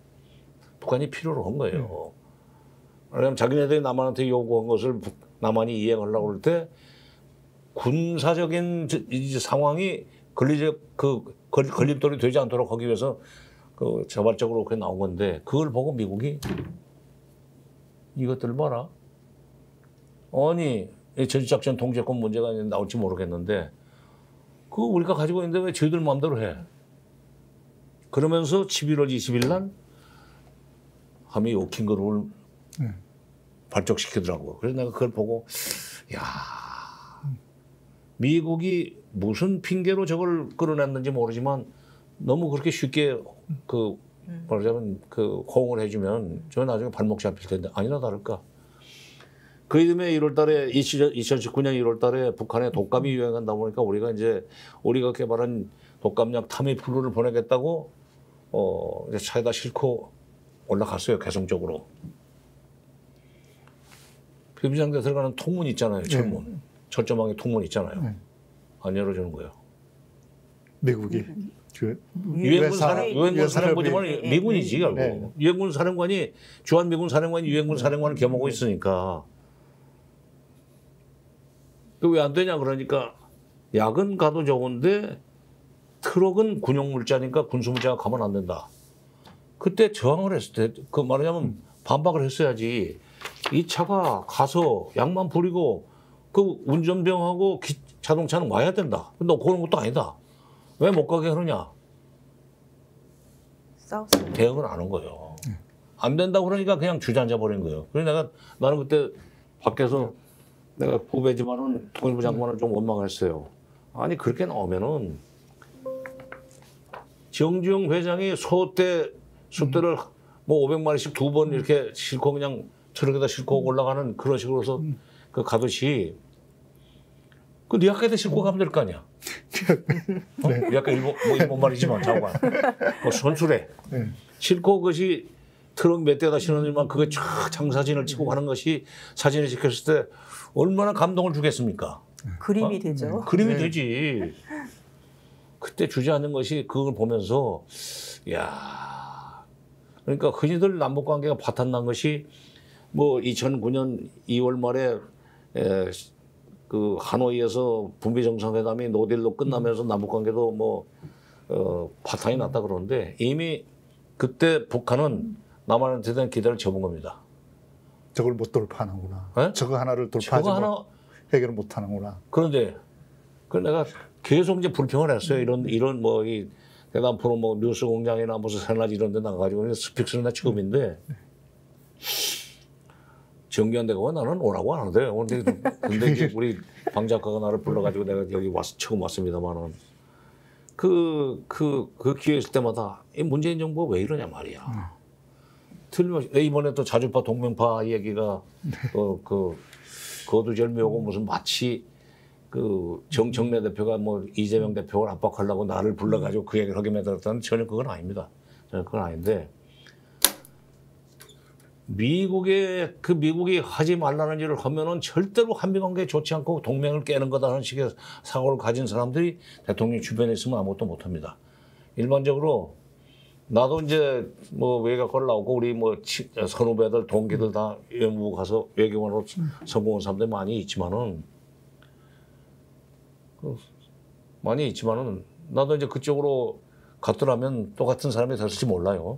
[SPEAKER 2] 북한이 필요로 한 거예요. 왜냐하면 자기네들이 남한한테 요구한 것을 남한이 이행하려고 그럴 때 군사적인 상황이 걸림돌이 되지 않도록 하기 위해서 자발적으로 그게 나온 건데 그걸 보고 미국이 이것들 봐라. 아니 전시작전 통제권 문제가 나올지 모르겠는데 그거 우리가 가지고 있는데 왜 저희들 마음대로 해. 그러면서 11월 20일 날 함이 오킨 그룹을 발족시키더라고. 그래서 내가 그걸 보고 야 미국이 무슨 핑계로 저걸 끌어냈는지 모르지만 너무 그렇게 쉽게 말하자면 호응을 해주면 저 나중에 발목 잡힐 텐데 아니나 다를까. 그 이듬해 1월달에 2019년 1월달에 북한에 독감이 유행한다 보니까 우리가 개발한 독감약 타미플루를 보내겠다고 이제 차에다 싣고 올라갔어요. 개성적으로. 비행장에 들어가는 통문 있잖아요. 철문. 네. 철조망에 통문 있잖아요. 네. 안 열어주는 거예요.
[SPEAKER 1] 미국이.
[SPEAKER 2] 유엔군 사령부지만 미군이지 결국. 네. 유엔군 사령관이 주한미군 사령관이 유엔군 사령관을 겸하고 있으니까. 왜 안 되냐 그러니까 야근 가도 좋은데 트럭은 군용 물자니까 군수 물자가 가면 안 된다. 그때 저항을 했을 때, 그 말하자면 반박을 했어야지. 이 차가 가서 양만 부리고 그 운전병하고 자동차는 와야 된다. 너 그런 것도 아니다. 왜 못 가게 하느냐?
[SPEAKER 3] 싸웠어요.
[SPEAKER 2] 대응을 안 한 거예요. 안 된다고 그러니까 그냥 주저앉아 버린 거예요. 그래서 나는 그때 밖에서 내가 후배지만은 통일부 장관을 좀 원망을 했어요. 아니 그렇게 나오면은 정주영 회장이 소떼를 뭐 500마리씩 2번 이렇게 싣고 그냥 트럭에다 싣고 올라가는 그런 식으로서 그 가듯이 그 네 학교에다 싣고 가면 될 거 아니야. 네 아까 일본 말이지만 장관 뭐 선수래 싣고 그것이 트럭 몇 대다 실었지만 그게 쫙 장사진을 치고 가는 것이 사진에 찍혔을 때 얼마나 감동을 주겠습니까?
[SPEAKER 3] 그림이 되죠.
[SPEAKER 2] 그림이 되지. 그때 주저앉는 것이 그걸 보면서 야 그러니까 흔히들 남북 관계가 파탄난 것이 뭐 2009년 2월 말에 그 하노이에서 북미 정상회담이 노딜로 끝나면서 남북 관계도 뭐 파탄이 났다 그러는데 이미 그때 북한은 남한한테 대한 기대를 접은 겁니다.
[SPEAKER 1] 저걸 못 돌파하는구나.
[SPEAKER 2] 네?
[SPEAKER 1] 저거 하나를 돌파하지 해결을 못 하는구나.
[SPEAKER 2] 그런데 그 내가 계속 이제 불평을 했어요. 이런 뭐 이 대남 프로 뭐 뉴스 공장이나 무슨 새낮 이런 데 나가가지고 스픽스는 다 처음인데 정기한 데가 나는 오라고 안 하는데 근데 이제 우리 방 작가가 나를 불러가지고 내가 여기 처음 왔습니다만은 그 기회 있을 때마다 이 문재인 정부가 왜 이러냐 말이야. 틀림없이 이번에 또 자주파 동맹파 얘기가 또 그 거두절미하고 무슨 마치 그 정청래 대표가 뭐 이재명 대표를 압박하려고 나를 불러가지고 그 얘기를 하게 만들었다는 전혀 그건 아닙니다. 전혀 그건 아닌데 미국이 하지 말라는 일을 하면은 절대로 한미 관계에 좋지 않고 동맹을 깨는 거다라는 식의 사고를 가진 사람들이 대통령 주변에 있으면 아무것도 못 합니다. 일반적으로 나도 이제 뭐 외교관 나오고 우리 뭐 선후배들 동기들 다 외무부 가서 외교관으로 성공한 사람들이 많이 있지만은 나도 이제 그쪽으로 갔더라면 똑같은 사람이 됐을지 몰라요.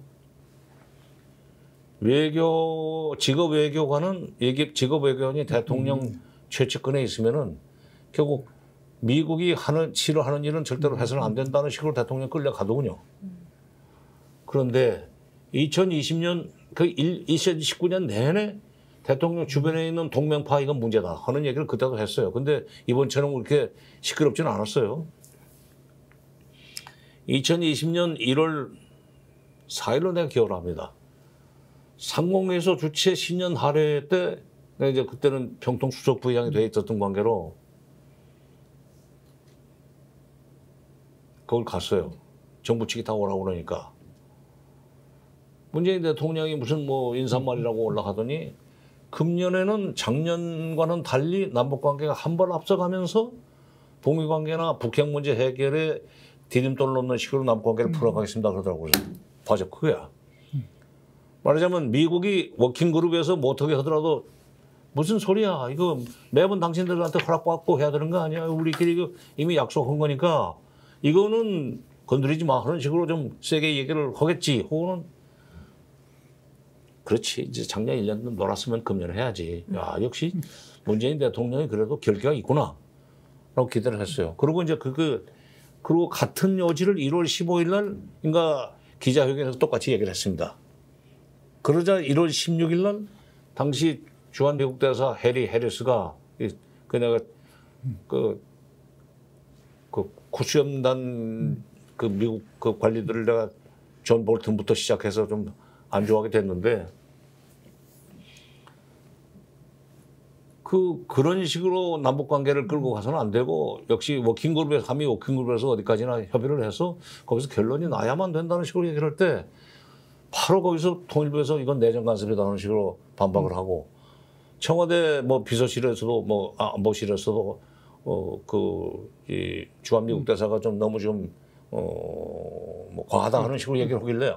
[SPEAKER 2] 직업 외교관이 대통령 최측근에 있으면은 결국 미국이 싫어하는 일은 절대로 해서는 안 된다는 식으로 대통령 끌려가더군요. 그런데 2019년 내내 대통령 주변에 있는 동맹파 이건 문제다 하는 얘기를 그때도 했어요. 근데 이번처럼 그렇게 시끄럽지는 않았어요. 2020년 1월 4일로 내가 기억을 합니다. 상공회에서 주최 신년 할애 때 내가 이제 그때는 평통 수석 부의장이 돼 있었던 관계로 그걸 갔어요. 정부 측이 다 오라고 그러니까. 문재인 대통령이 무슨 뭐 인사말이라고 올라가더니 금년에는 작년과는 달리 남북관계가 한 발 앞서가면서 북미관계나 북핵 문제 해결에 디딤돌을 놓는 식으로 남북관계를 풀어가겠습니다 그러더라고요. 맞아, 그거야. 말하자면 미국이 워킹그룹에서 못하게 하더라도 무슨 소리야. 이거 매번 당신들한테 허락받고 해야 되는 거 아니야. 우리끼리 이미 약속한 거니까 이거는 건드리지 마 하는 식으로 좀 세게 얘기를 하겠지. 혹은 그렇지. 이제 작년 1년 놀았으면 금년 해야지. 야, 역시 문재인 대통령이 그래도 결기가 있구나. 라고 기대를 했어요. 그리고 이제 그리고 같은 요지를 1월 15일 날인가 기자회견에서 똑같이 얘기를 했습니다. 그러자 1월 16일 날 당시 주한 미국 대사 해리 해리스가 내가 그 쿠수염단 그 미국 그 관리들을 내가 존 볼튼부터 시작해서 좀 안 좋아하게 됐는데 그런 식으로 남북 관계를 끌고 가서는 안 되고 역시 워킹그룹에서 한미 워킹그룹에서 어디까지나 협의를 해서 거기서 결론이 나야만 된다는 식으로 얘기를 할 때 바로 거기서 통일부에서 이건 내정 간섭이다라는 식으로 반박을 하고 청와대 뭐 비서실에서도 뭐 안보실에서도 이 주한미국 대사가 좀 너무 뭐 과하다 하는 식으로 얘기를 하길래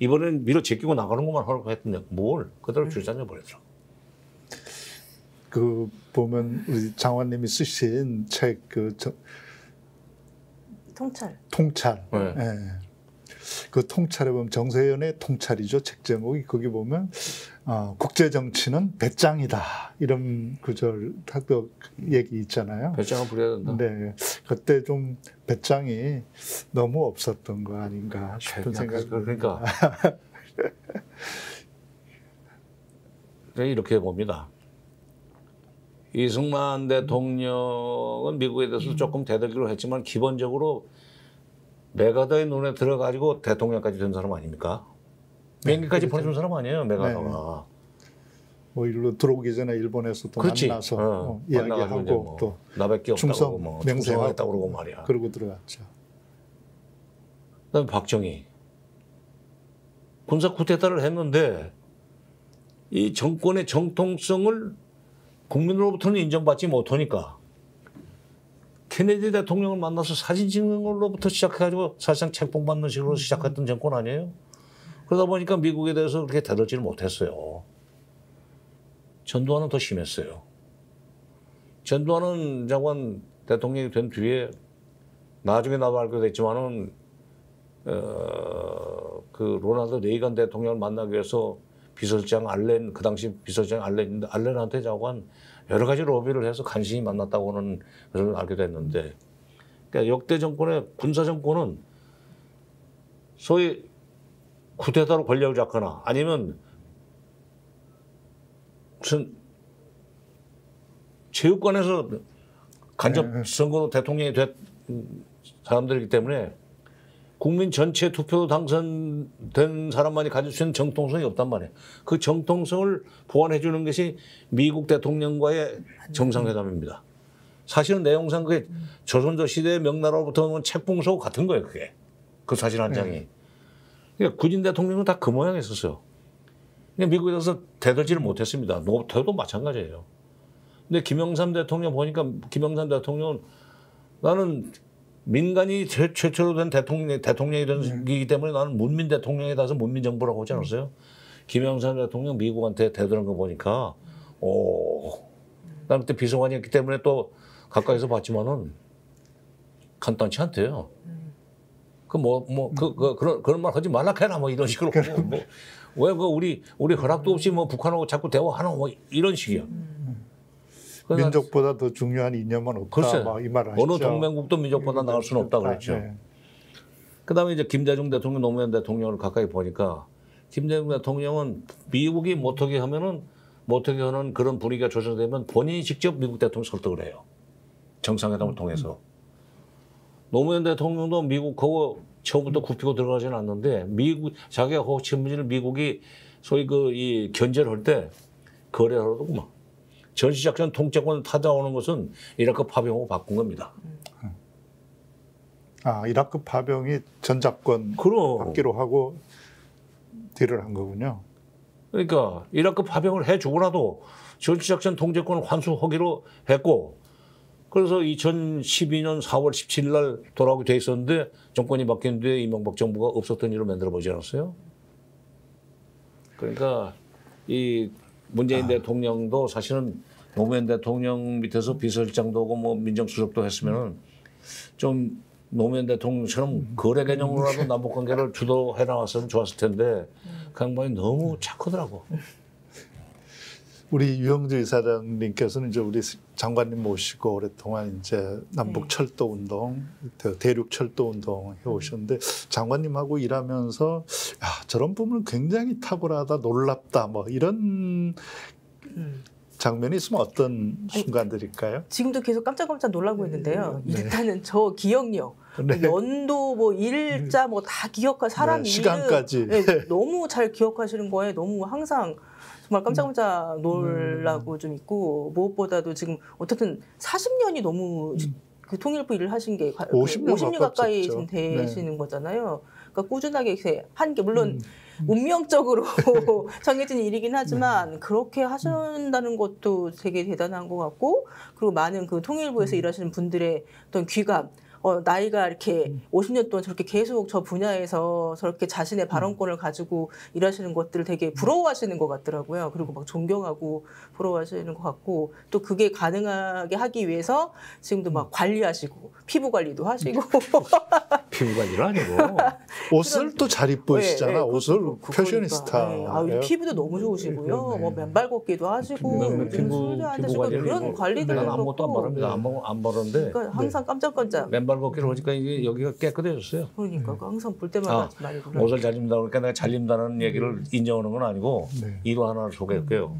[SPEAKER 2] 이번엔 밀어제끼고 나가는것만 하려고 했는데 뭘 그대로 주저앉아 버리더라고.
[SPEAKER 1] 보면 우리 장관님이 쓰신 책
[SPEAKER 3] 통찰.
[SPEAKER 1] 통찰.
[SPEAKER 2] 네.
[SPEAKER 1] 예. 그 통찰에 보면 정세현의 통찰이죠. 책 제목이 거기 보면 국제 정치는 배짱이다 이런 구절 하도 얘기 있잖아요.
[SPEAKER 2] 배짱을 부려야 된다.
[SPEAKER 1] 네, 그때 좀 배짱이 너무 없었던 거 아닌가 싶은 생각이.
[SPEAKER 2] 그러니까 이렇게 봅니다. 이승만 대통령은 미국에 대해서 조금 대들기로 했지만 기본적으로 메가더의 눈에 들어가지고 대통령까지 된 사람 아닙니까? 비행기까지 보내준 사람 아니에요, 메가더가.
[SPEAKER 1] 뭐 일로 들어오기 전에 일본에서 또
[SPEAKER 2] 그렇지.
[SPEAKER 1] 만나서 이야기하고
[SPEAKER 2] 뭐
[SPEAKER 1] 또
[SPEAKER 2] 나밖에 없다고
[SPEAKER 1] 충성
[SPEAKER 2] 뭐
[SPEAKER 1] 맹세하고
[SPEAKER 2] 충성하겠다고 그러고 말이야.
[SPEAKER 1] 그러고 들어갔죠.
[SPEAKER 2] 그다음에 박정희 군사 쿠데타를 했는데 이 정권의 정통성을 국민으로부터는 인정받지 못하니까 케네디 대통령을 만나서 사진 찍는 걸로부터 시작해가지고 사실상 책봉 받는 식으로 시작했던 정권 아니에요? 그러다 보니까 미국에 대해서 그렇게 대들지를 못했어요. 전두환은 더 심했어요. 전두환은 장관 대통령이 된 뒤에 나중에 나도 알게 됐지만은 그 로널드 레이건 대통령을 만나기 위해서 비서실장 알렌, 그 당시 비서실장 알렌한테 장관 여러 가지 로비를 해서 간신히 만났다고는 그걸 알게 됐는데, 그러니까 역대 정권의 군사 정권은 소위 쿠데타로 권력을 잡거나 아니면 무슨 체육관에서 간접 선거로 대통령이 된 사람들이기 때문에 국민 전체 투표 당선된 사람만이 가질 수 있는 정통성이 없단 말이에요. 그 정통성을 보완해 주는 것이 미국 대통령과의 정상회담입니다. 사실은 내용상 그게 조선조 시대의 명나라로부터 온 책봉서 같은 거예요. 그게. 그 사진 한 장이. 그러니까 군인 대통령은 다 그 모양이었어요. 그러니까 미국에 대해서 대들지를 못했습니다. 노태우도 마찬가지예요. 근데 김영삼 대통령 보니까 김영삼 대통령은 나는 민간이 최초로 된 대통령이 된이기 때문에 나는 문민 대통령에 따라서 문민 정부라고 하지 않았어요? 김영삼 대통령 미국한테 대드는 거 보니까 난 그때 비서관이었기 때문에 또 가까이서 봤지만은 간단치 않대요. 그런 말 하지 말라 해라 뭐 이런 식으로 왜 우리 허락도 없이 뭐 북한하고 자꾸 대화하나 뭐 이런 식이야.
[SPEAKER 1] 민족보다 더 중요한 이념은 없다.
[SPEAKER 2] 글쎄,
[SPEAKER 1] 이 말 하시죠.
[SPEAKER 2] 어느 동맹국도 민족보다 나을 수는 없다 그랬죠.
[SPEAKER 1] 네.
[SPEAKER 2] 그다음에 이제 김대중 대통령, 노무현 대통령을 가까이 보니까 김대중 대통령은 미국이 못하게 하는 그런 분위기가 조성되면 본인이 직접 미국 대통령 설득을 해요. 정상회담을 통해서. 노무현 대통령도 미국하고 처음부터 굽히고 들어가지는 않는데 자기가 호치민을 미국이 소위 이 견제를 할 때 거래를 하더구만. 전시작전 통제권을 타다오는 것은 이라크 파병으로 바꾼 겁니다.
[SPEAKER 1] 이라크 파병이 전작권 받기로 하고 딜을 한 거군요.
[SPEAKER 2] 그러니까 이라크 파병을 해주고라도 전시작전 통제권을 환수하기로 했고, 그래서 2012년 4월 17일 날 돌아오게 돼 있었는데 정권이 바뀐 뒤에 이명박 정부가 없었던 일을 만들어보지 않았어요? 그러니까 이 문재인 대통령도 사실은 노무현 대통령 밑에서 비서실장도 하고 뭐 민정수석도 했으면은 좀 노무현 대통령처럼 거래 개념으로라도 남북관계를 주도해 나왔으면 좋았을 텐데 그 양반이 너무 착하더라고.
[SPEAKER 1] 우리 유영주 이사장님께서는 이제 우리 장관님 모시고 오랫동안 이제 남북 철도 운동, 대륙 철도 운동 해오셨는데 장관님하고 일하면서 저런 부분은 굉장히 탁월하다, 놀랍다, 뭐 이런 장면이 있으면 어떤 순간들일까요?
[SPEAKER 3] 지금도 계속 깜짝깜짝 놀라고 있는데요.
[SPEAKER 1] 네.
[SPEAKER 3] 일단은 저 기억력,
[SPEAKER 1] 네.
[SPEAKER 3] 연도, 뭐 일자, 뭐 다 기억할 사람
[SPEAKER 1] 네,
[SPEAKER 3] 이름,
[SPEAKER 1] 시간까지.
[SPEAKER 3] 너무 잘 기억하시는 거에 너무 항상 정말 깜짝깜짝 놀라고 좀 있고, 무엇보다도 지금 어쨌든 40년이 너무 그 통일부 일을 하신 게 50년 가까이 지금 되시는 거잖아요. 그러니까 꾸준하게 이렇게 한 게 물론 운명적으로 정해진 일이긴 하지만 그렇게 하신다는 것도 되게 대단한 것 같고, 그리고 많은 그 통일부에서 일하시는 분들의 어떤 귀감, 나이가 이렇게 50년 동안 저렇게 계속 저 분야에서 저렇게 자신의 발언권을 가지고 일하시는 것들을 되게 부러워하시는 것 같더라고요. 그리고 막 존경하고 부러워하시는 것 같고 또 그게 가능하게 하기 위해서 지금도 막 관리하시고 피부 관리도 하시고
[SPEAKER 2] 피부 관리는 아니고
[SPEAKER 1] 옷을 또 잘 입으시잖아. 옷을 패셔니스타.
[SPEAKER 3] 그러니까. 피부도 너무 좋으시고요.
[SPEAKER 1] 네.
[SPEAKER 3] 뭐 맨발 걷기도 하시고
[SPEAKER 2] 피부
[SPEAKER 3] 그런 관리들
[SPEAKER 2] 난 아무것도 안 바릅니다. 안 바르는데
[SPEAKER 3] 그러니까 항상 깜짝깜짝.
[SPEAKER 2] 맨발 걷기를 하니까 이게 여기가 깨끗해졌어요.
[SPEAKER 3] 그러니까 항상 볼 때마다 많이 놀라요.
[SPEAKER 2] 옷을 잘 입는다 그러니까 내가 잘 입는다는 얘기를 인정하는 건 아니고
[SPEAKER 1] 네.
[SPEAKER 2] 일화 하나를 소개할게요.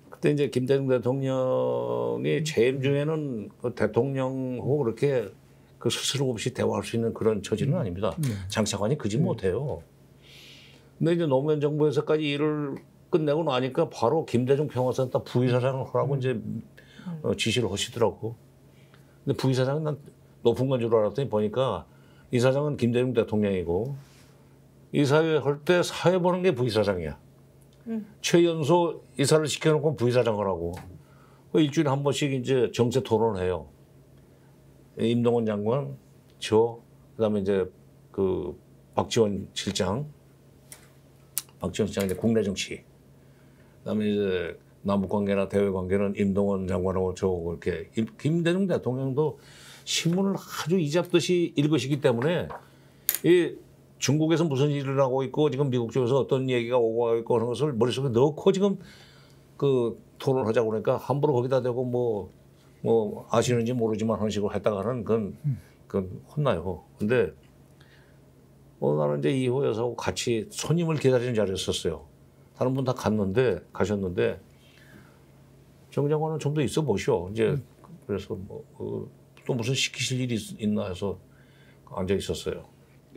[SPEAKER 2] 그때 이제 김대중 대통령이 재임 중에는 그 대통령하고 그렇게 그 스스럼 없이 대화할 수 있는 그런 처지는 아닙니다. 장차관이 그지 못해요. 근데 이제 노무현 정부에서까지 일을 끝내고 나니까 바로 김대중 평화센터 부의사장을 하라고 이제 지시를 하시더라고. 근데 부의사장은 난 높은 건 줄 알았더니 보니까 이 사장은 김대중 대통령이고 이사회 할 때 사회 보는 게 부의사장이야. 최연소 이사를 시켜놓고 부의사장을 하고 일주일에 한 번씩 이제 정세 토론을 해요. 임동원 장관, 그다음에 이제 그 박지원 실장 이제 국내 정치. 그다음에 이제 남북 관계나 대외 관계는 임동원 장관하고 저하고 이렇게 김대중 대통령도 신문을 아주 이잡듯이 읽으시기 때문에 이 중국에서 무슨 일을 하고 있고 지금 미국 쪽에서 어떤 얘기가 오고 있고 하는 것을 머릿속에 넣고 지금 그 토론하자고 그러니까 함부로 거기다 대고 뭐 아시는지 모르지만 하는 식으로 했다가는 그건 혼나요. 근데 나는 이제 이호 여사하고 같이 손님을 기다리는 자리였었어요. 다른 분 다 가셨는데 정 장관은 좀 더 있어 보시오. 이제 그래서 또 무슨 시키실 일이 있나 해서 앉아 있었어요.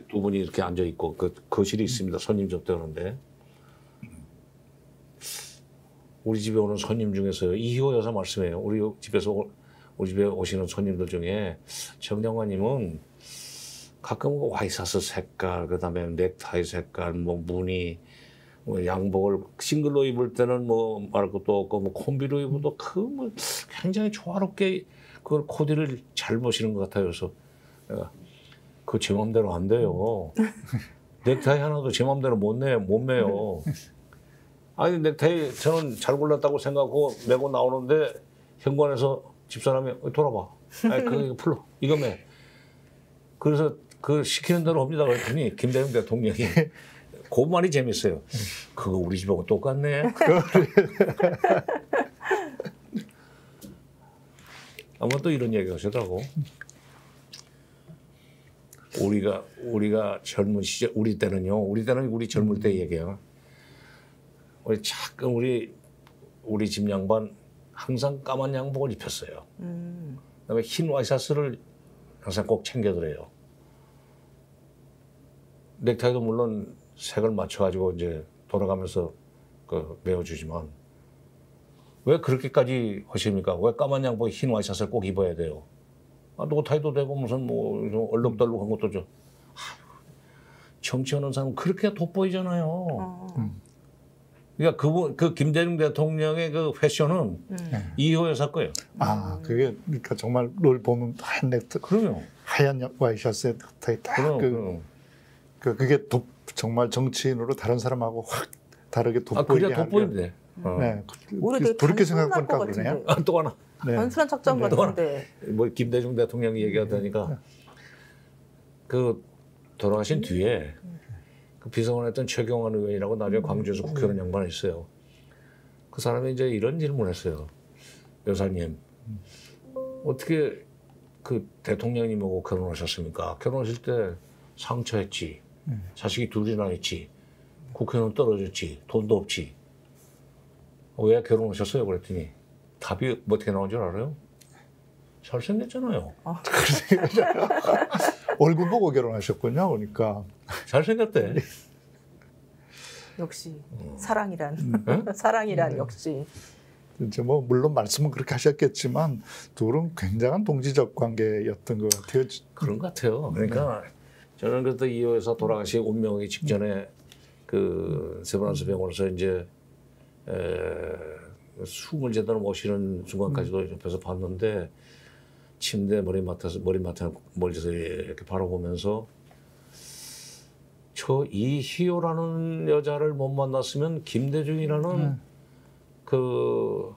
[SPEAKER 2] 두 분이 이렇게 앉아 있고 그 거실이 있습니다. 손님 접대하는데 우리 집에 오는 손님 중에서 이희호 여사 말씀해요. 우리 집에 오시는 손님들 중에 정 장관님은 가끔 와이셔츠 색깔, 그다음에 넥타이 색깔, 뭐 무늬, 뭐 양복을 싱글로 입을 때는 뭐 말할 것도 없고 뭐 콤비로 입어도 뭐 굉장히 조화롭게 그걸 코디를 잘 보시는 것 같아요. 그래서 그 제 마음대로 안 돼요. 넥타이 하나도 제 마음대로 못 매요. 아니 넥타이 저는 잘 골랐다고 생각하고 메고 나오는데 현관에서 집사람이 돌아봐. 아니 그거 풀러 이거 매. 그래서 그 시키는 대로 합니다. 그랬더니 김대중 대통령이 그 말이 재밌어요. 그거 우리 집하고 똑같네. 아마 또 이런 얘기 하시더라고. 우리가 젊은 시절, 우리 때는 우리 젊을 때 얘기야. 우리 집 양반 항상 까만 양복을 입혔어요. 그다음에 흰 와이셔츠를 항상 꼭 챙겨드려요. 넥타이도 물론 색을 맞춰가지고 이제 돌아가면서 메어주지만 왜 그렇게까지 하십니까? 왜 까만 양복 흰 와이셔츠를 꼭 입어야 돼요? 노타이도 되고 무슨 뭐 얼룩덜룩한 것도 좀. 정치하는 사람은 그렇게 돋보이잖아요. 그러니까 그 김대중 대통령의 그 패션은 이호 여사 거예요.
[SPEAKER 1] 그게 그러니까 정말 롤 보면 하얀 넥타이,
[SPEAKER 2] 그럼요.
[SPEAKER 1] 하얀 와이셔츠에 넥타이 딱 그게 정말 정치인으로 다른 사람하고 확 다르게 돋보이게
[SPEAKER 2] 그래야 돋보이는데.
[SPEAKER 1] 네,
[SPEAKER 3] 오히려
[SPEAKER 1] 그렇게 생각하니까 그러네요.
[SPEAKER 2] 또 하나.
[SPEAKER 1] 네.
[SPEAKER 3] 단순한 착장 같은데.
[SPEAKER 2] 뭐 김대중 대통령이 얘기하다니까 그 돌아가신 뒤에 그 비서관 했던 최경환 의원이라고 나중에 광주에서 국회의원 양반이 있어요. 그 사람이 이제 이런 질문했어요. 여사님, 어떻게 그 대통령님하고 결혼하셨습니까? 결혼하실 때 상처했지, 자식이 둘이나 있지, 국회의원 떨어졌지, 돈도 없지. 왜 결혼하셨어요? 그랬더니 답이 어떻게 나온 줄 알아요? 잘생겼잖아요.
[SPEAKER 1] 얼굴 보고 결혼하셨군요. 그러니까
[SPEAKER 2] 잘생겼대.
[SPEAKER 3] 역시 사랑이란 역시.
[SPEAKER 1] 이제 뭐 물론 말씀은 그렇게 하셨겠지만 둘은 굉장한 동지적 관계였던 것 같아요.
[SPEAKER 2] 그런 것 같아요. 그러니까 저는 그래도 이호에서 돌아가시 운명하기 직전에 그 세브란스 병원에서 이제 숨을 제대로 못 쉬는 순간까지도 옆에서 봤는데 침대 머리맡에 멀리서 이렇게 바라보면서 저 이희호라는 여자를 못 만났으면 김대중이라는 그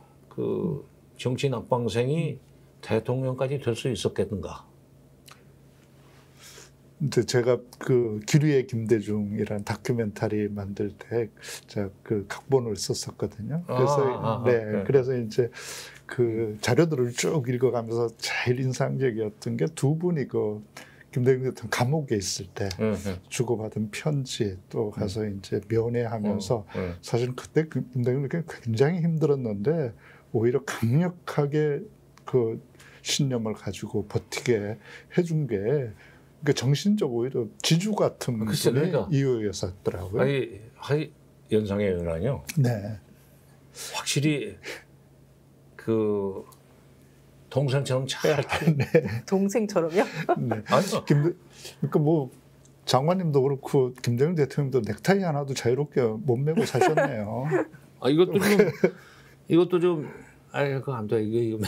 [SPEAKER 2] 정치 낙방생이 대통령까지 될 수 있었겠는가?
[SPEAKER 1] 근데 제가 그 기류의 김대중이라는 다큐멘터리 만들 때 제가 그 각본을 썼었거든요. 그래서 네. 그래서 이제 그 자료들을 쭉 읽어가면서 제일 인상적이었던 게 두 분이 그 김대중 대통령 감옥에 있을 때 주고받은 편지 또 가서 이제 면회하면서 사실 그때 김대중 대통령이 굉장히 힘들었는데 오히려 강력하게 그 신념을 가지고 버티게 해준 게 그러니까 정신적 오히려 지주 같은 분이
[SPEAKER 2] 그러니까.
[SPEAKER 1] 이유였었더라고요.
[SPEAKER 2] 하이 연상의 연하요.
[SPEAKER 1] 네.
[SPEAKER 2] 확실히 그 동생처럼 잘.
[SPEAKER 1] 네.
[SPEAKER 3] 동생처럼요?
[SPEAKER 1] 네.
[SPEAKER 2] 아니요.
[SPEAKER 1] 그러니까 뭐 장관님도 그렇고 김대중 대통령도 넥타이 하나도 자유롭게 못 메고 사셨네요.
[SPEAKER 2] 이것도 좀 그거 안 돼. 이거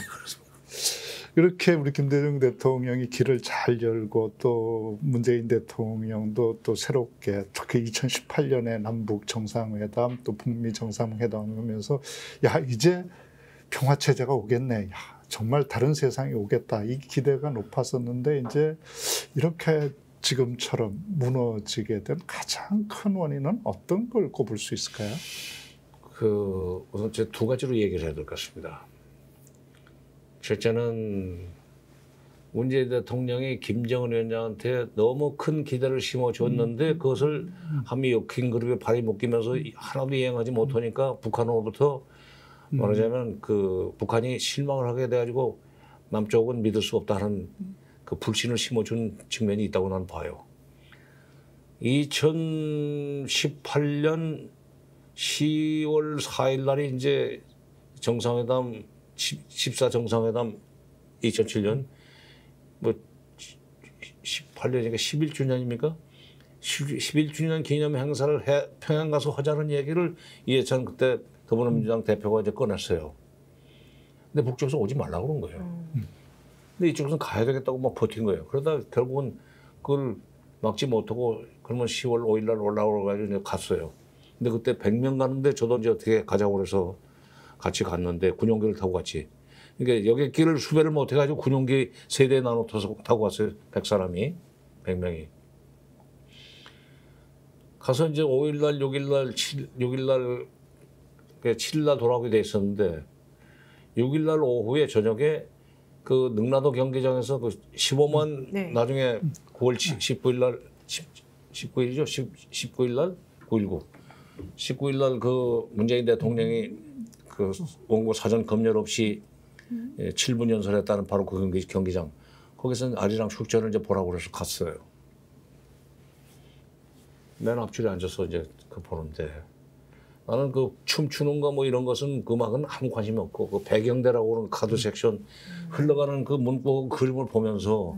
[SPEAKER 1] 이렇게 우리 김대중 대통령이 길을 잘 열고 또 문재인 대통령도 또 새롭게 특히 2018년에 남북 정상회담 또 북미 정상회담 하면서 야 이제 평화체제가 오겠네. 야 정말 다른 세상이 오겠다. 이 기대가 높았었는데 이제 이렇게 지금처럼 무너지게 된 가장 큰 원인은 어떤 걸 꼽을 수 있을까요?
[SPEAKER 2] 우선 제 두 가지로 얘기를 해야 될 것 같습니다. 첫째는 문재인 대통령이 김정은 위원장한테 너무 큰 기대를 심어줬는데 그것을 한미 엮인 그룹에 발이 묶이면서 하나도 이행하지 못하니까 북한으로부터 말하자면 그 북한이 실망을 하게 돼가지고 남쪽은 믿을 수 없다는 그 불신을 심어준 측면이 있다고 나는 봐요. 2018년 10월 4일 날이 이제 정상회담 14 정상회담 2007년 뭐 18년이니까 11주년입니까? 11주년 기념 행사를 평양 가서 하자는 얘기를 이해찬 그때 더불어민주당 대표가 이제 꺼냈어요. 근데 북쪽에서 오지 말라고 그런 거예요. 근데 이쪽에서는 가야 되겠다고 막 버틴 거예요. 그러다 결국은 그걸 막지 못하고 그러면 10월 5일 날 올라오러 가지고 갔어요. 근데 그때 100명 가는데 저도 이제 어떻게 가자고 그래서 같이 갔는데 군용기를 타고 갔지. 그러니까 여객기를 수배를 못 해가지고 군용기 세대에 나눠서 타고 갔어요. 100사람이, 100명이. 가서 이제 5일날, 6일날, 7일날 돌아오게 돼 있었는데 6일날 오후에 저녁에 그 능라도 경기장에서 그 15만 나중에 9월 19일날 19일이죠? 19일날 9.19 19일날 그 문재인 대통령이 그 원고 사전 검열 없이 7분 연설했다는 바로 그 경기장. 거기서 아리랑 축제를 이제 보라고 그래서 갔어요. 맨 앞줄에 앉아서 이제 그 보는데 나는 그 춤추는 거 뭐 이런 것은 그 음악은 아무 관심이 없고 그 배경대라고 하는 카드 섹션 흘러가는 그 문구 그림을 보면서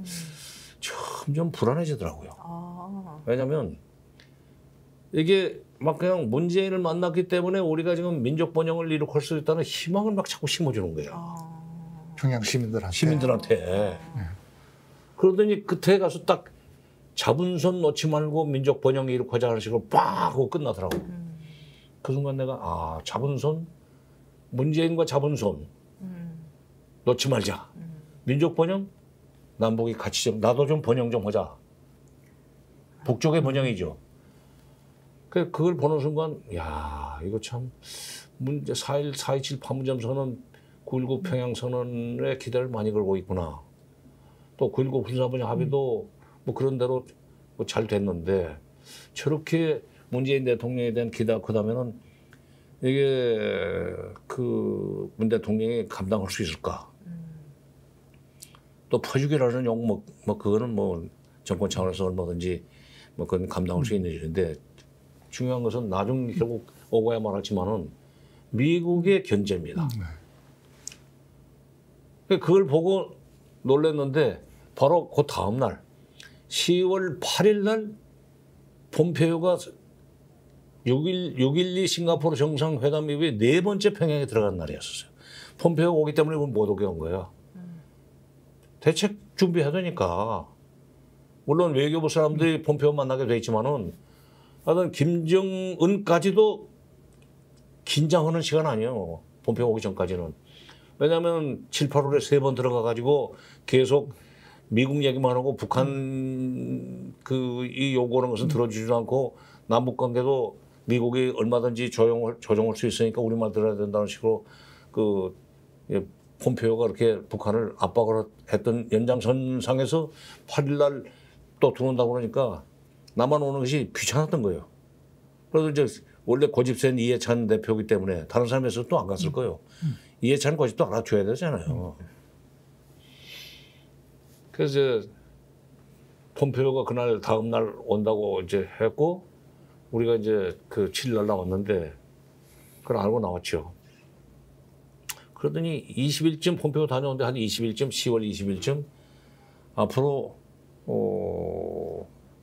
[SPEAKER 2] 점점 불안해지더라고요. 왜냐하면 이게 막 그냥 문재인을 만났기 때문에 우리가 지금 민족 번영을 일으킬 수 있다는 희망을 막 자꾸 심어주는 거예요.
[SPEAKER 1] 평양 시민들한테.
[SPEAKER 2] 그러더니 끝에 가서 딱 잡은 손 놓지 말고 민족 번영 일으키자 하는 식으로 빡 하고 끝나더라고. 그 순간 내가 잡은 손, 문재인과 잡은 손 놓지 말자. 민족 번영, 남북이 같이 좀 나도 좀 번영 좀 하자. 북쪽의 번영이죠. 그걸 보는 순간, 야, 이거 참, 4.27 판문점 선언, 9.19 평양 선언에 기대를 많이 걸고 있구나. 또 9.19 군사분야 합의도 뭐 그런 대로 뭐 잘 됐는데, 저렇게 문재인 대통령에 대한 기대가 크다면은 이게 그 문 대통령이 감당할 수 있을까? 또 퍼주기라는 욕, 그거는 뭐 정권 차원에서 얼마든지 뭐 그건 감당할 수 있는 일인데, 중요한 것은 나중 결국 오고야 말하지만은 미국의 견제입니다. 그걸 보고 놀랐는데 바로 그 다음 날 10월 8일 날 폼페이오가 6.12 싱가포르 정상회담 이후에 4번째 평양에 들어간 날이었어요. 폼페이오가 오기 때문에 못 오게 한 거야. 대책 준비해야 되니까. 물론 외교부 사람들이 폼페오 만나게 돼 있지만은 하여튼 김정은까지도 긴장하는 시간 아니에요. 폼페오 오기 전까지는. 왜냐하면 7, 8월에 3번 들어가가지고 계속 미국 얘기만 하고 북한 이 요구하는 것은 들어주지도 않고 남북 관계도 미국이 얼마든지 조정할 수 있으니까 우리말 들어야 된다는 식으로 폼페오가 그렇게 북한을 압박을 했던 연장선상에서 8일 날 또 들어온다고 그러니까 나만 오는 것이 귀찮았던 거예요. 그래서 이제 원래 고집센 이해찬 대표이기 때문에 다른 사람에서 또 안 갔을 거예요. 이해찬 고집도 알아줘야 되잖아요. 그래서 폼페오가 그날 다음 날 온다고 이제 했고 우리가 이제 그 7일 날 나왔는데 그걸 알고 나왔죠. 그러더니 20일쯤 폼페오 다녀오는데 한 20일쯤 10월 20일쯤 앞으로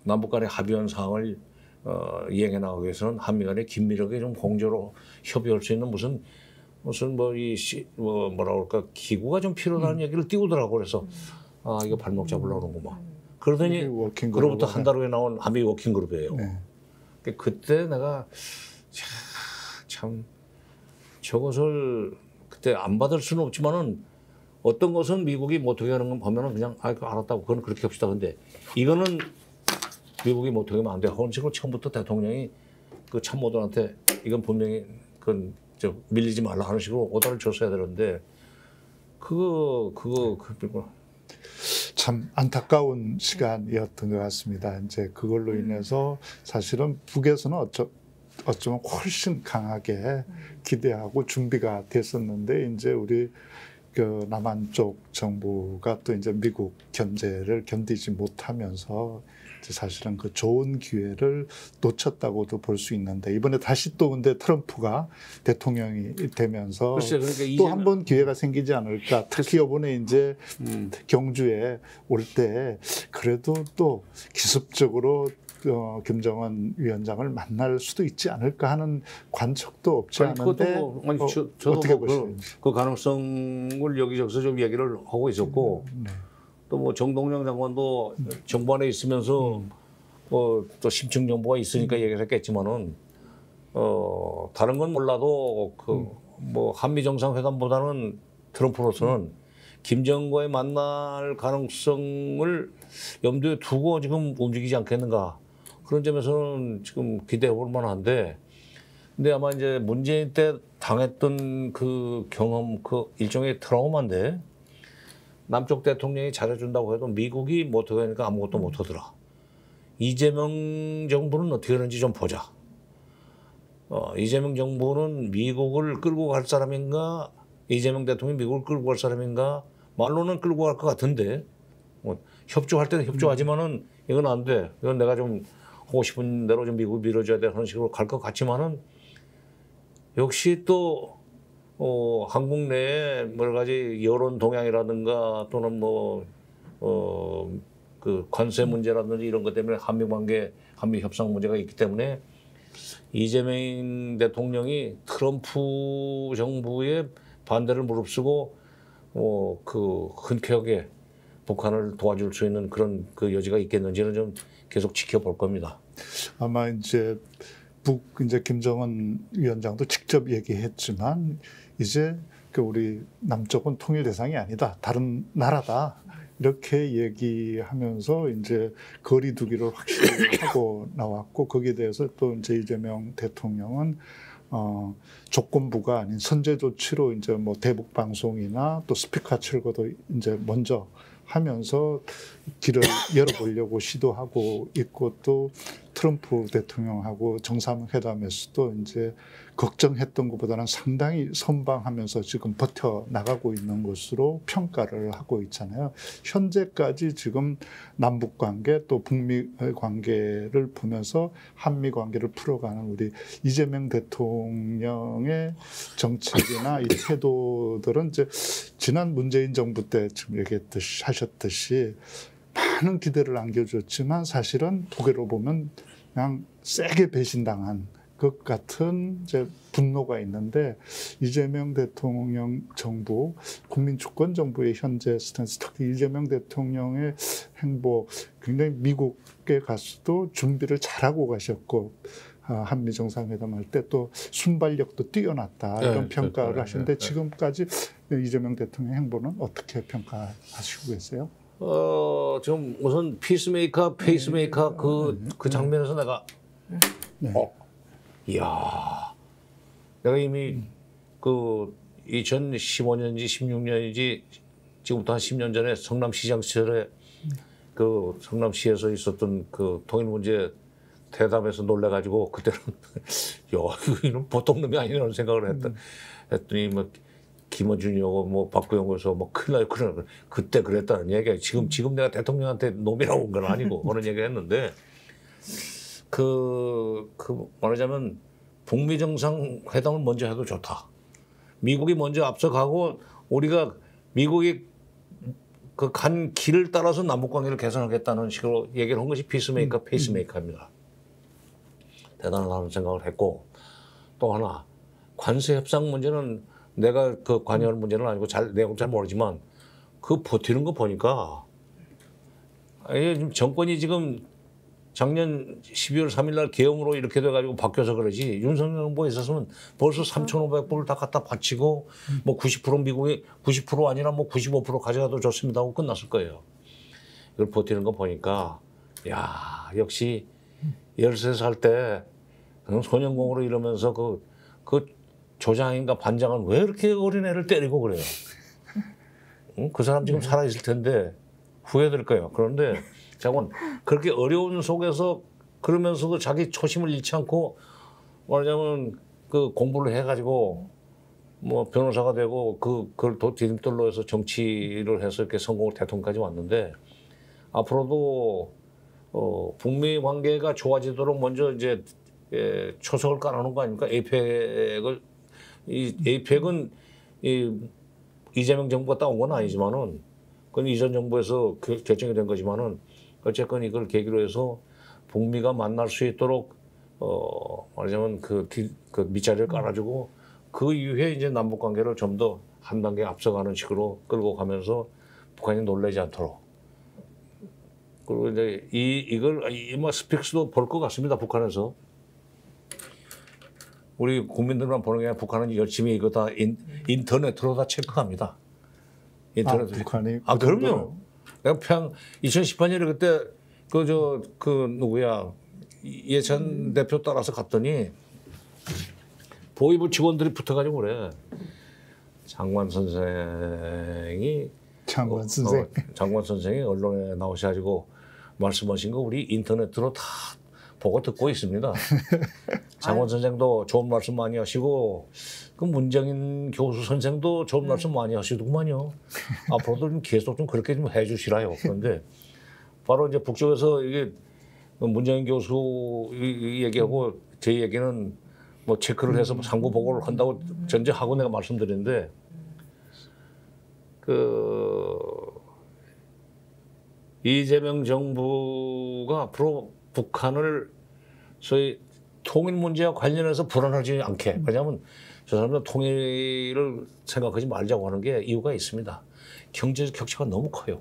[SPEAKER 2] 남북 간의 합의한 사항을 이행해 나가기 위해서는 한미 간에 긴밀하게 좀 공조로 협의할 수 있는 무슨 뭐라 그럴까 기구가 좀 필요하다는 얘기를 띄우더라고. 그래서 이거 발목 잡으려고 그러는구만. 그러더니 그로부터 한 달 후에 나온 한미 워킹그룹이에요. 네. 그때 내가 참 저것을 그때 안 받을 수는 없지만은 어떤 것은 미국이 못하게 하는 건 보면은 그냥 알았다고 그건 그렇게 합시다. 근데 이거는 미국이 못하게 하면 안 돼. 그런 식으로 처음부터 대통령이 그 참모들한테 이건 분명히 그건 밀리지 말라 하는 식으로 오더를 줬어야 되는데 그거
[SPEAKER 1] 참 안타까운 시간이었던 것 같습니다. 이제 그걸로 인해서 사실은 북에서는 어쩌면 훨씬 강하게 기대하고 준비가 됐었는데 이제 우리 그 남한 쪽 정부가 또 이제 미국 견제를 견디지 못하면서 이제 사실은 그 좋은 기회를 놓쳤다고도 볼 수 있는데 이번에 다시 또 근데 트럼프가 대통령이 되면서 그러니까 또 한 번 기회가 생기지 않을까. 특히 이번에 이제 경주에 올 때 그래도 또 기습적으로 김정은 위원장을 만날 수도 있지 않을까 하는 관측도 없지 않은데
[SPEAKER 2] 저도
[SPEAKER 1] 어떻게 보시는지.
[SPEAKER 2] 그 가능성을 여기저기서 좀 얘기를 하고 있었고 또 뭐 정동영 장관도 정부 안에 있으면서 또 심층 정보가 있으니까 얘기를 했겠지만은 다른 건 몰라도 뭐 한미 정상회담보다는 트럼프로서는 김정은과의 만날 가능성을 염두에 두고 지금 움직이지 않겠는가. 그런 점에서는 지금 기대해 볼 만한데, 근데 아마 이제 문재인 때 당했던 그 경험, 그 일종의 트라우마인데, 남쪽 대통령이 잘해준다고 해도 미국이 못하게 하니까 아무것도 못하더라. 이재명 정부는 어떻게 하는지 좀 보자. 이재명 정부는 미국을 끌고 갈 사람인가, 이재명 대통령이 미국을 끌고 갈 사람인가, 말로는 끌고 갈 것 같은데, 협조할 때는 협조하지만은 이건 안 돼. 이건 내가 좀 하고 싶은 대로 좀 미국 밀어줘야 돼 하는 식으로 갈 것 같지만은 역시 또 한국 내에 여러 가지 여론 동향이라든가 또는 그 관세 문제라든지 이런 것 때문에 한미 관계, 한미 협상 문제가 있기 때문에 이재명 대통령이 트럼프 정부의 반대를 무릅쓰고 흔쾌하게 북한을 도와줄 수 있는 그런 그 여지가 있겠는지는 좀 계속 지켜볼 겁니다.
[SPEAKER 1] 아마 이제 김정은 위원장도 직접 얘기했지만 이제 우리 남쪽은 통일 대상이 아니다. 다른 나라다. 이렇게 얘기하면서 이제 거리 두기를 확실히 하고 나왔고 거기에 대해서 또 이제 이재명 대통령은 조건부가 아닌 선제 조치로 이제 뭐 대북 방송이나 또 스피커 철거도 이제 먼저 하면서 길을 열어보려고 시도하고 있고 또 트럼프 대통령하고 정상회담에서도 이제 걱정했던 것보다는 상당히 선방하면서 지금 버텨나가고 있는 것으로 평가를 하고 있잖아요. 현재까지 지금 남북 관계 또 북미 관계를 보면서 한미 관계를 풀어가는 우리 이재명 대통령의 정책이나 이 태도들은 이제 지난 문재인 정부 때 지금 하셨듯이 많은 기대를 안겨줬지만 사실은 고개로 보면 그냥 세게 배신당한 것 같은 이제 분노가 있는데 이재명 대통령 정부, 국민주권 정부의 현재 스탠스, 특히 이재명 대통령의 행보, 굉장히 미국에 가서도 준비를 잘하고 가셨고 한미 정상회담 할 때 또 순발력도 뛰어났다 이런 평가를 하시는데 지금까지 이재명 대통령 행보는 어떻게 평가하시고 계세요?
[SPEAKER 2] 좀 우선 피스메이커, 페이스메이커 그 장면에서 내가 이야, 내가 이미 그 2015년인지 16년인지 지금부터 한 10년 전에 성남시장 시절에 그 성남시에서 있었던 그 통일 문제 대담에서 놀래가지고 그때는 야 이건 보통 놈이 아니라는 생각을 했더니 뭐 김어준이 오고 뭐 박구영 오서 뭐 큰일 나요 큰일 나요 그때 그랬다는 얘기야. 지금 내가 대통령한테 놈이라고 온 건 아니고 그런 얘기를 했는데 그 말하자면 북미 정상회담을 먼저 해도 좋다. 미국이 먼저 앞서가고 우리가 미국이 그 간 길을 따라서 남북 관계를 개선하겠다는 식으로 얘기를 한 것이 피스메이커, 페이스메이커입니다. 대단하다는 생각을 했고 또 하나 관세 협상 문제는 내가 그 관여할 문제는 아니고 내용 잘 모르지만 그 버티는 거 보니까 지금 정권이 지금 작년 12월 3일 날 계엄으로 이렇게 돼가지고 바뀌어서 그러지 윤석열 정부에 있었으면 벌써 3,500불을 다 갖다 바치고 뭐 90% 미국이 90% 아니라 뭐 95% 가져가도 좋습니다 하고 끝났을 거예요. 이걸 버티는 거 보니까 야 역시 13살 때 소년공으로 이러면서 그 조장인가 반장은 왜 이렇게 어린애를 때리고 그래요? 응? 그 사람 지금 살아있을 텐데 후회될 거예요. 그런데 자군 그렇게 어려운 속에서 그러면서도 자기 초심을 잃지 않고 말하자면 그 공부를 해가지고 뭐 변호사가 되고 그걸 디딤돌로 해서 정치를 해서 이렇게 성공을 대통령까지 왔는데 앞으로도 북미 관계가 좋아지도록 먼저 이제 초석을 깔아놓은 거 아닙니까? 에이펙은 이재명 정부가 따온 건 아니지만은 그건 이전 정부에서 결정이 된 거지만은 어쨌건 이걸 계기로 해서 북미가 만날 수 있도록 말하자면 그 밑자리를 깔아주고 그 이후에 이제 남북 관계를 좀 더 한 단계 앞서가는 식으로 끌고 가면서 북한이 놀라지 않도록. 그리고 이제 이걸 스픽스도 볼 것 같습니다. 북한에서. 우리 국민들만 보는 게 아니라 북한은 열심히 이거 다 인터넷으로 다 체크합니다. 인터넷으로.
[SPEAKER 1] 북한이?
[SPEAKER 2] 그럼요. 내가 2018년에 그때 누구야 예찬 대표 따라서 갔더니 보위부 직원들이 붙어가지고 그래. 장관 선생이 장관 선생이 언론에 나오셔가지고 말씀하신 거 우리 인터넷으로 다 보고 듣고 있습니다. 장관 선생도 좋은 말씀 많이 하시고 그 문정인 교수 선생도 좋은 말씀 많이 하시더구만요. 앞으로도 좀 계속 좀 그렇게 좀 해주시라요. 그런데 바로 이제 북쪽에서 이게 문정인 교수 얘기하고 제 얘기는 뭐 체크를 해서 상부 보고를 한다고 전제하고 내가 말씀드렸는데 이재명 정부가 앞으로 북한을 소위 통일 문제와 관련해서 불안하지 않게 왜냐하면 저 사람들 통일을 생각하지 말자고 하는 게 이유가 있습니다. 경제적 격차가 너무 커요.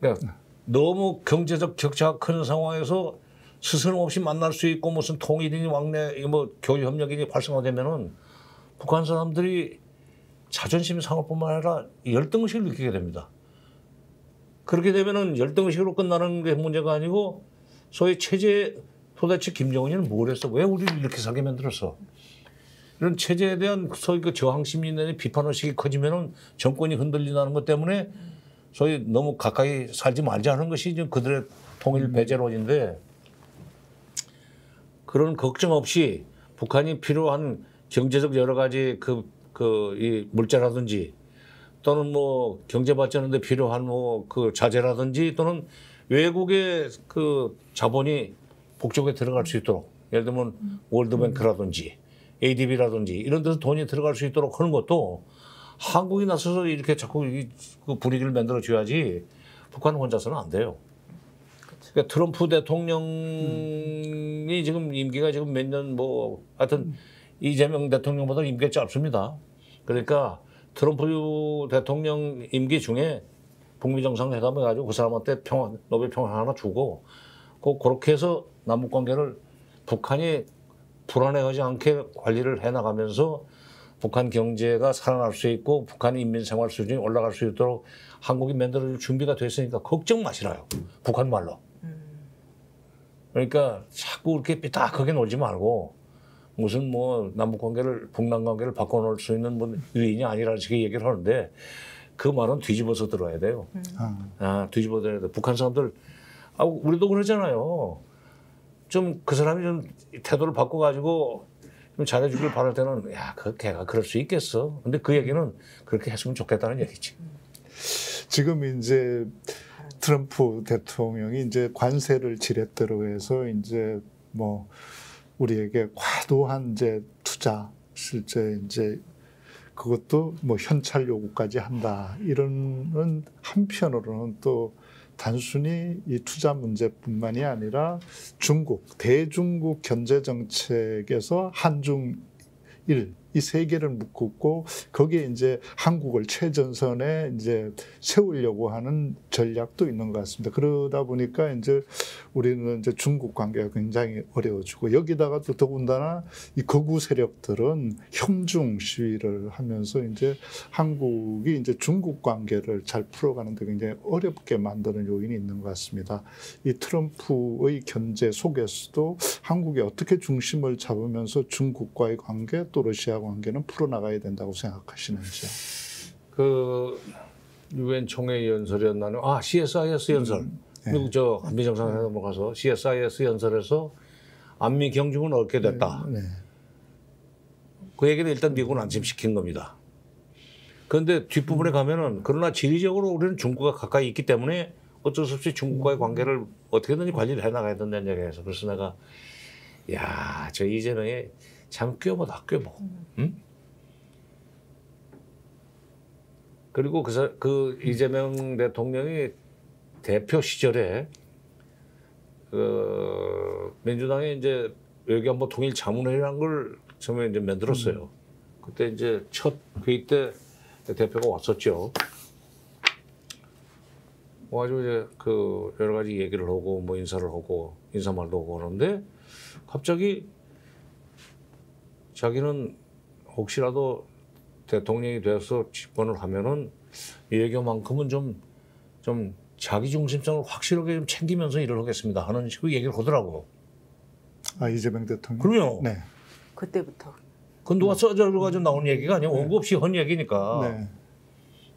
[SPEAKER 2] 그러니까 너무 경제적 격차가 큰 상황에서 스스럼 없이 만날 수 있고 무슨 통일이니 왕래 뭐 교류 협력이 활성화되면은 북한 사람들이 자존심 상할 뿐만 아니라 열등의식을 느끼게 됩니다. 그렇게 되면은 열등의식으로 끝나는 게 문제가 아니고 소위 체제 도대체 김정은이는 뭘 했어? 왜 우리를 이렇게 살게 만들었어? 이런 체제에 대한 소위 그 저항심이 내는 비판의식이 커지면은 정권이 흔들린다는 것 때문에 소위 너무 가까이 살지 말자는 것이 이제 그들의 통일 배제론인데 그런 걱정 없이 북한이 필요한 경제적 여러 가지 이 물자라든지 또는 뭐 경제 발전하는데 필요한 뭐 그 자재라든지 또는 외국의 그 자본이 북쪽에 들어갈 수 있도록 예를 들면 월드뱅크라든지 ADB라든지 이런 데서 돈이 들어갈 수 있도록 하는 것도 한국이 나서서 이렇게 자꾸 그 분위기를 만들어 줘야지 북한은 혼자서는 안 돼요.
[SPEAKER 3] 그렇죠.
[SPEAKER 2] 그러니까 트럼프 대통령이 지금 임기가 지금 몇 년 뭐 하여튼 이재명 대통령보다 임기가 짧습니다. 그러니까 트럼프 대통령 임기 중에 북미 정상회담을 해가지고 그 사람한테 노벨 평화 하나 주고 그렇게 해서 남북 관계를 북한이 불안해하지 않게 관리를 해나가면서 북한 경제가 살아날 수 있고 북한 인민 생활 수준이 올라갈 수 있도록 한국이 만들어줄 준비가 됐으니까 걱정 마시라요. 북한 말로. 그러니까 자꾸 이렇게 삐딱하게 놀지 말고 무슨 뭐 남북 관계를 북남 관계를 바꿔놓을 수 있는 뭐 요인이 아니라는 식의 얘기를 하는데 그 말은 뒤집어서 들어야 돼요. 뒤집어 들어야 돼. 북한 사람들 우리도 그러잖아요. 좀 그 사람이 좀 태도를 바꿔가지고 좀 잘해주길 바랄 때는 야, 걔가 그럴 수 있겠어. 근데 그 얘기는 그렇게 했으면 좋겠다는 얘기지.
[SPEAKER 1] 지금 이제 트럼프 대통령이 이제 관세를 지렛대로 해서 이제 뭐 우리에게 과도한 이제 투자 실제 이제 그것도 뭐 현찰 요구까지 한다. 이런 한편으로는 또 단순히 이 투자 문제뿐만이 아니라 대중국 경제 정책에서 한중일 이 세 개를 묶고 거기에 이제 한국을 최전선에 이제 세우려고 하는 전략도 있는 것 같습니다. 그러다 보니까 이제 우리는 이제 중국 관계가 굉장히 어려워지고 여기다가 또 더군다나 이 극우 세력들은 형중 시위를 하면서 이제 한국이 이제 중국 관계를 잘 풀어가는데 굉장히 어렵게 만드는 요인이 있는 것 같습니다. 이 트럼프의 견제 속에서도 한국이 어떻게 중심을 잡으면서 중국과의 관계 또 러시아 관계는 풀어나가야 된다고 생각하시는지요?
[SPEAKER 2] 그 유엔 총회 연설이었나요? CSIS 연설. 미국 저 한미 정상회담을 가서 CSIS 연설에서 안미 경중은 얻게 됐다. 그 얘기는 일단 미국은 안심시킨 겁니다. 그런데 뒷부분에 가면은 그러나 지리적으로 우리는 중국과 가까이 있기 때문에 어쩔 수 없이 중국과의 관계를 어떻게든지 관리를 해나가야 된다는 얘기해서 그래서 내가 야, 저 이재명이 참 꾀보다 꾀보. 응? 그리고 그 이재명 대통령이 대표 시절에 민주당이 이제 외교안보 통일 자문회의라는 걸 처음에 이제 만들었어요. 그때 이제 첫 회의 때 대표가 왔었죠. 와가지고 이제 그 여러 가지 얘기를 하고 뭐 인사를 하고 인사말도 하고 그러는데 갑자기 자기는 혹시라도 대통령이 되어서 집권을 하면은 이 외교만큼은 좀 자기 중심성을 확실하게 좀 챙기면서 일을 하겠습니다 하는 식으로 얘기를 하더라고.
[SPEAKER 1] 이재명 대통령.
[SPEAKER 2] 그럼요.
[SPEAKER 1] 네.
[SPEAKER 3] 그때부터.
[SPEAKER 2] 그건 누가 써져가지고 나온 얘기가 아니야. 원고 없이 한 얘기니까.
[SPEAKER 1] 네.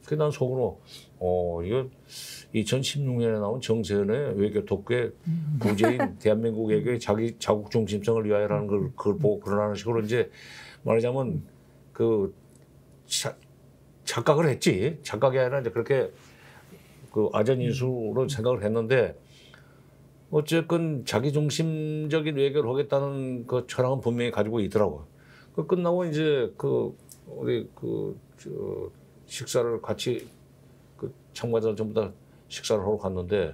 [SPEAKER 2] 그래서 난 속으로 이거 2016년에 나온 정세현의 외교 독후의 부재인 대한민국 외교의 자국 중심성을 위하여라는 그걸 보고 그러는 식으로 이제 말하자면 그 착각을 했지. 착각이 아니라 이제 그렇게 그 아전인수로 생각을 했는데 어쨌건 자기 중심적인 외교를 하겠다는 그 철학은 분명히 가지고 있더라고요. 그 끝나고 이제 우리 식사를 같이 그 참가자 전부 다 식사를 하러 갔는데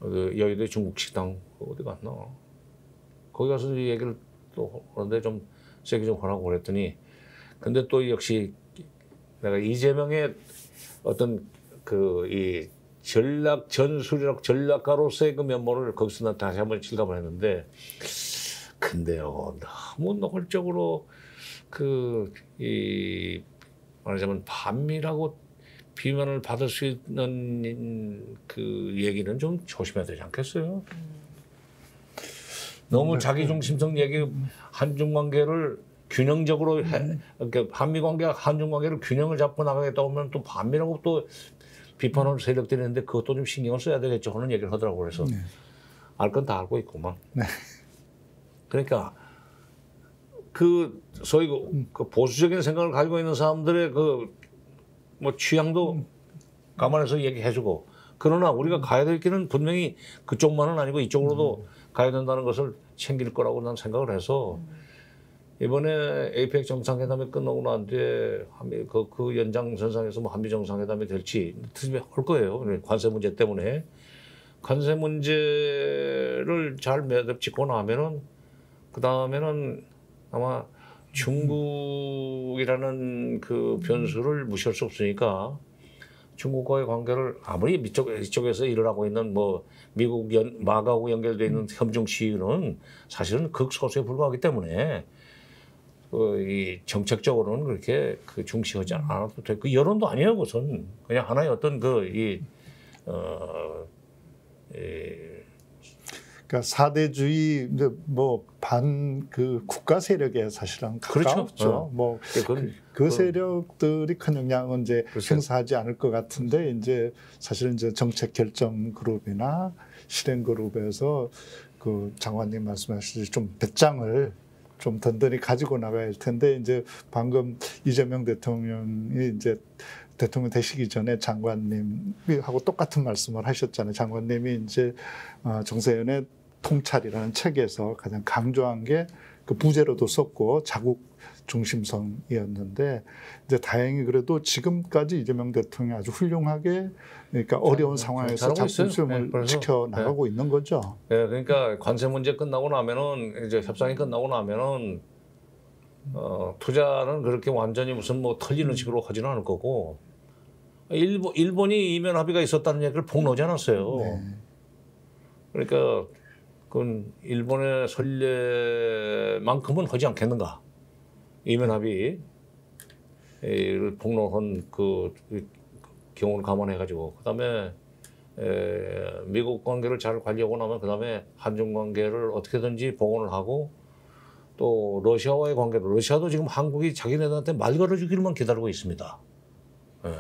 [SPEAKER 2] 여의도 중국 식당 어디 갔나? 거기 가서 이 얘기를 또 하는데 좀 세게 좀 하라고 그랬더니 근데 또 역시 내가 이재명의 어떤 이 전략가로서의 그 면모를 거기서 난 다시 한번 실감을 했는데 근데요 너무 노골적으로 말하자면 반미라고 비난을 받을 수 있는 그 얘기는 좀 조심해야 되지 않겠어요? 너무 자기 중심성 얘기 한중 관계를 균형적으로 그러니까 한미 관계와 한중 관계를 균형을 잡고 나가겠다 하면 또 반미라고 또 비판하는 세력들이 있는데 그것도 좀 신경을 써야 되겠죠 하는 얘기를 하더라고요. 그래서 알 건 다 알고 있구만.
[SPEAKER 1] 네.
[SPEAKER 2] 그러니까 소위 그 보수적인 생각을 가지고 있는 사람들의 뭐 취향도 감안해서 얘기해주고 그러나 우리가 가야 될 길은 분명히 그쪽만은 아니고 이쪽으로도 가야 된다는 것을 챙길 거라고 난 생각을 해서 이번에 에이펙 정상회담이 끝나고 난 뒤에 그 연장선상에서 뭐 한미 정상회담이 될지 할 거예요. 관세 문제 때문에. 관세 문제를 잘 매듭 짓고 나면은 그 다음에는 아마 중국이라는 그 변수를 무시할 수 없으니까 중국과의 관계를 아무리 이쪽에서 일을 하고 있는 뭐 미국 마가하고 연결되어 있는 협정 시위는 사실은 극소수에 불과하기 때문에 이 정책적으로는 그렇게 그 중시하지 않아도 돼. 그 여론도 아니에요, 그것은 그냥 하나의 어떤
[SPEAKER 1] 그러니까 사대주의 뭐 반 그 국가 세력에 사실은 가깝죠.
[SPEAKER 2] 그렇죠.
[SPEAKER 1] 뭐 그 세력들이 큰 영향은 이제 행사하지 않을 것 같은데 이제 사실은 이제 정책 결정 그룹이나 실행 그룹에서 그 장관님 말씀하시듯이 좀 배짱을 좀 든든히 가지고 나가야 할 텐데 이제 방금 이재명 대통령이 이제 대통령 되시기 전에 장관님하고 똑같은 말씀을 하셨잖아요. 장관님이 이제 정세현의 통찰이라는 책에서 가장 강조한 게 그 부제로도 썼고 자국 중심성이었는데 이제 다행히 그래도 지금까지 이재명 대통령이 아주 훌륭하게 그러니까 어려운 상황에서 자국심을 지켜 나가고 있는 거죠.
[SPEAKER 2] 네, 그러니까 관세 문제 끝나고 나면은 이제 협상이 끝나고 나면은 투자는 그렇게 완전히 무슨 뭐 털리는 식으로 하지는 않을 거고 일본이 이면 합의가 있었다는 얘기를 폭로하지 않았어요.
[SPEAKER 1] 네.
[SPEAKER 2] 그러니까 그건 일본의 선례만큼은 하지 않겠는가. 이면 합의를 폭로한 그 경우를 감안해가지고 그다음에 미국 관계를 잘 관리하고 나면 그다음에 한중 관계를 어떻게든지 복원을 하고 또 러시아와의 관계도 러시아도 지금 한국이 자기네들한테 말 걸어주기만 기다리고 있습니다. 예.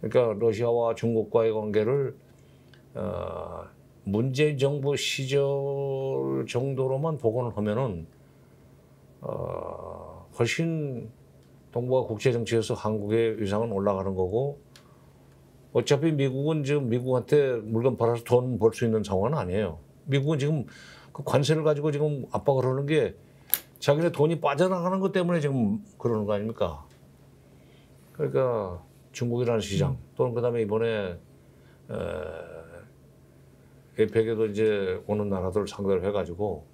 [SPEAKER 2] 그러니까 러시아와 중국과의 관계를 문재인 정부 시절 정도로만 복원을 하면은 훨씬 동북아 국제 정치에서 한국의 위상은 올라가는 거고 어차피 미국은 지금 미국한테 물건 팔아서 돈 벌 수 있는 상황은 아니에요. 미국은 지금 그 관세를 가지고 지금 압박을 하는 게 자기네 돈이 빠져나가는 것 때문에 지금 그러는 거 아닙니까? 그러니까 중국이라는 시장 또는 그다음에 이번에 에펙에도 이제 오는 나라들을 상대로 해가지고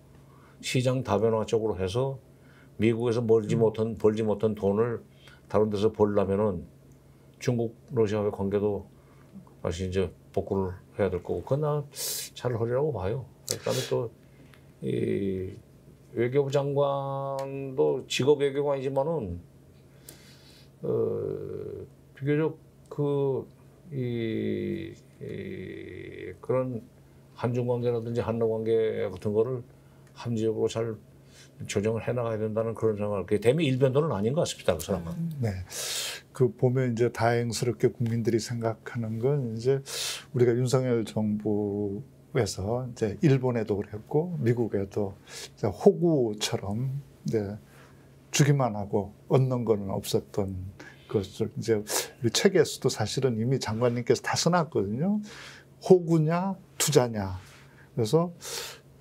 [SPEAKER 2] 시장 다변화 쪽으로 해서 미국에서 벌지 못한 돈을 다른 데서 벌려면은 중국 러시아와의 관계도 다시 이제 복구를 해야 될 거고 그건 나 잘 하리라고 봐요. 그다음에 또 이 외교부 장관도 직업 외교가 아니지만은 비교적 그런 한중 관계라든지 한러 관계 같은 거를 합리적으로 잘 조정을 해나가야 된다는 그런 생각을 그게 대미 일변도는 아닌 것 같습니다. 그 사람은.
[SPEAKER 1] 네. 그 보면 이제 다행스럽게 국민들이 생각하는 건 이제 우리가 윤석열 정부에서 이제 일본에도 그랬고 미국에도 이제 호구처럼 이제 주기만 하고 얻는 거는 없었던 것을 이제 우리 책에서도 사실은 이미 장관님께서 다 써놨거든요. 호구냐 투자냐. 그래서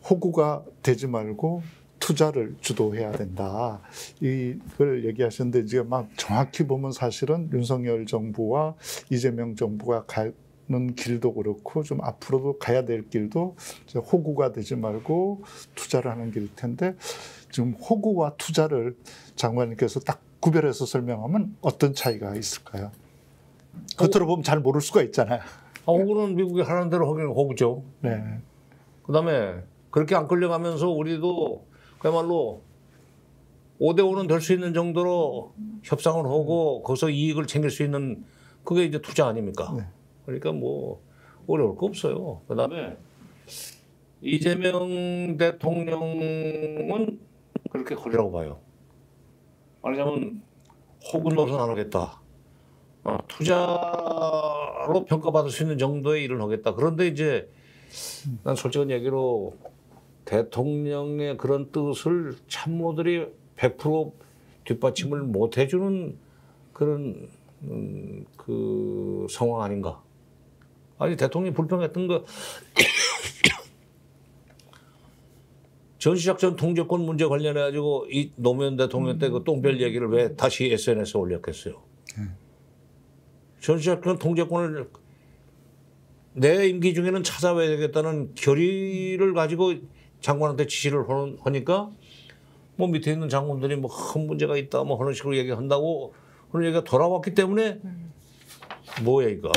[SPEAKER 1] 호구가 되지 말고 투자를 주도해야 된다. 이걸 얘기하셨는데 이제 막 정확히 보면 사실은 윤석열 정부와 이재명 정부가 가는 길도 그렇고 좀 앞으로도 가야 될 길도 이제 호구가 되지 말고 투자를 하는 길일 텐데 지금 호구와 투자를 장관님께서 딱 구별해서 설명하면 어떤 차이가 있을까요? 겉으로 보면 잘 모를 수가 있잖아요.
[SPEAKER 2] 호구는 미국이 하는 대로 하기는 호구죠.
[SPEAKER 1] 네.
[SPEAKER 2] 그다음에 그렇게 안 끌려가면서 우리도 그야말로 5대5는 될 수 있는 정도로 협상을 하고 거기서 이익을 챙길 수 있는 그게 이제 투자 아닙니까?
[SPEAKER 1] 네.
[SPEAKER 2] 그러니까 뭐 어려울 거 없어요. 그다음에 이재명 대통령은 그렇게 하리라고 봐요. 말하자면 호구 노릇은 안 하겠다. 투자로 평가받을 수 있는 정도의 일을 하겠다. 그런데 이제 난 솔직한 얘기로 대통령의 그런 뜻을 참모들이 100% 뒷받침을 못 해주는 그런 그 상황 아닌가. 아니 대통령이 불평했던 거 전시작전 통제권 문제 관련해 가지고 이 노무현 대통령 때 그 똥별 얘기를 왜 다시 SNS에 올렸겠어요. 전시작전 통제권을 내 임기 중에는 찾아와야 되겠다는 결의를 가지고 장관한테 지시를 하니까 뭐 밑에 있는 장군들이 뭐 큰 문제가 있다 뭐 그런 식으로 얘기한다고 그런 얘기가 돌아왔기 때문에 뭐야 이거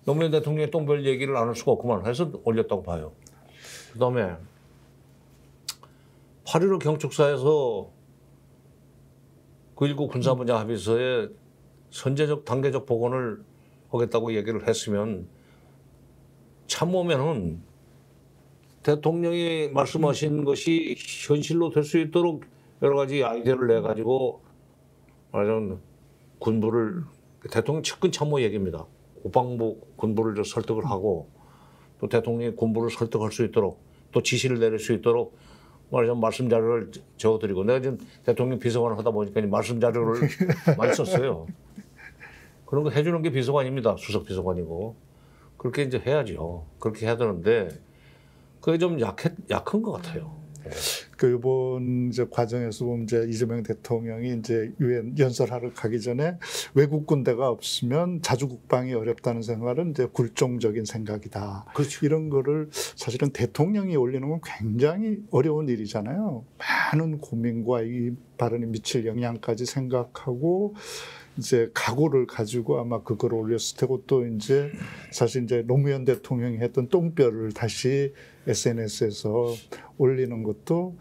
[SPEAKER 2] 노무현 대통령의 똥별 얘기를 안 할 수가 없구만 해서 올렸다고 봐요. 그다음에 8.15 경축사에서 9.19 군사분야 합의서에 선제적 단계적 복원을 하겠다고 얘기를 했으면 참모면은 대통령이 말씀하신 것이 현실로 될 수 있도록 여러 가지 아이디어를 내 가지고 말하자면 군부를 대통령 측근 참모 얘기입니다. 국방부 군부를 설득을 하고 또 대통령이 군부를 설득할 수 있도록 또 지시를 내릴 수 있도록 말하자면 말씀 자료를 적어드리고 내가 지금 대통령 비서관을 하다 보니까 말씀 자료를 많이 썼어요. 그런 거 해주는 게 비서관입니다. 수석 비서관이고 그렇게 이제 해야죠. 그렇게 해야 되는데 그게 좀 약한 것 같아요.
[SPEAKER 1] 그 이번 이제 과정에서 보면 이제 이재명 대통령이 이제 유엔 연설하러 가기 전에 외국 군대가 없으면 자주국방이 어렵다는 생각은 이제 굴종적인 생각이다.
[SPEAKER 2] 그렇죠.
[SPEAKER 1] 이런 거를 사실은 대통령이 올리는 건 굉장히 어려운 일이잖아요. 많은 고민과 이 발언이 미칠 영향까지 생각하고 이제 각오를 가지고 아마 그걸 올렸을 테고 또 이제 사실 이제 노무현 대통령이 했던 똥별을 다시 SNS에서 올리는 것도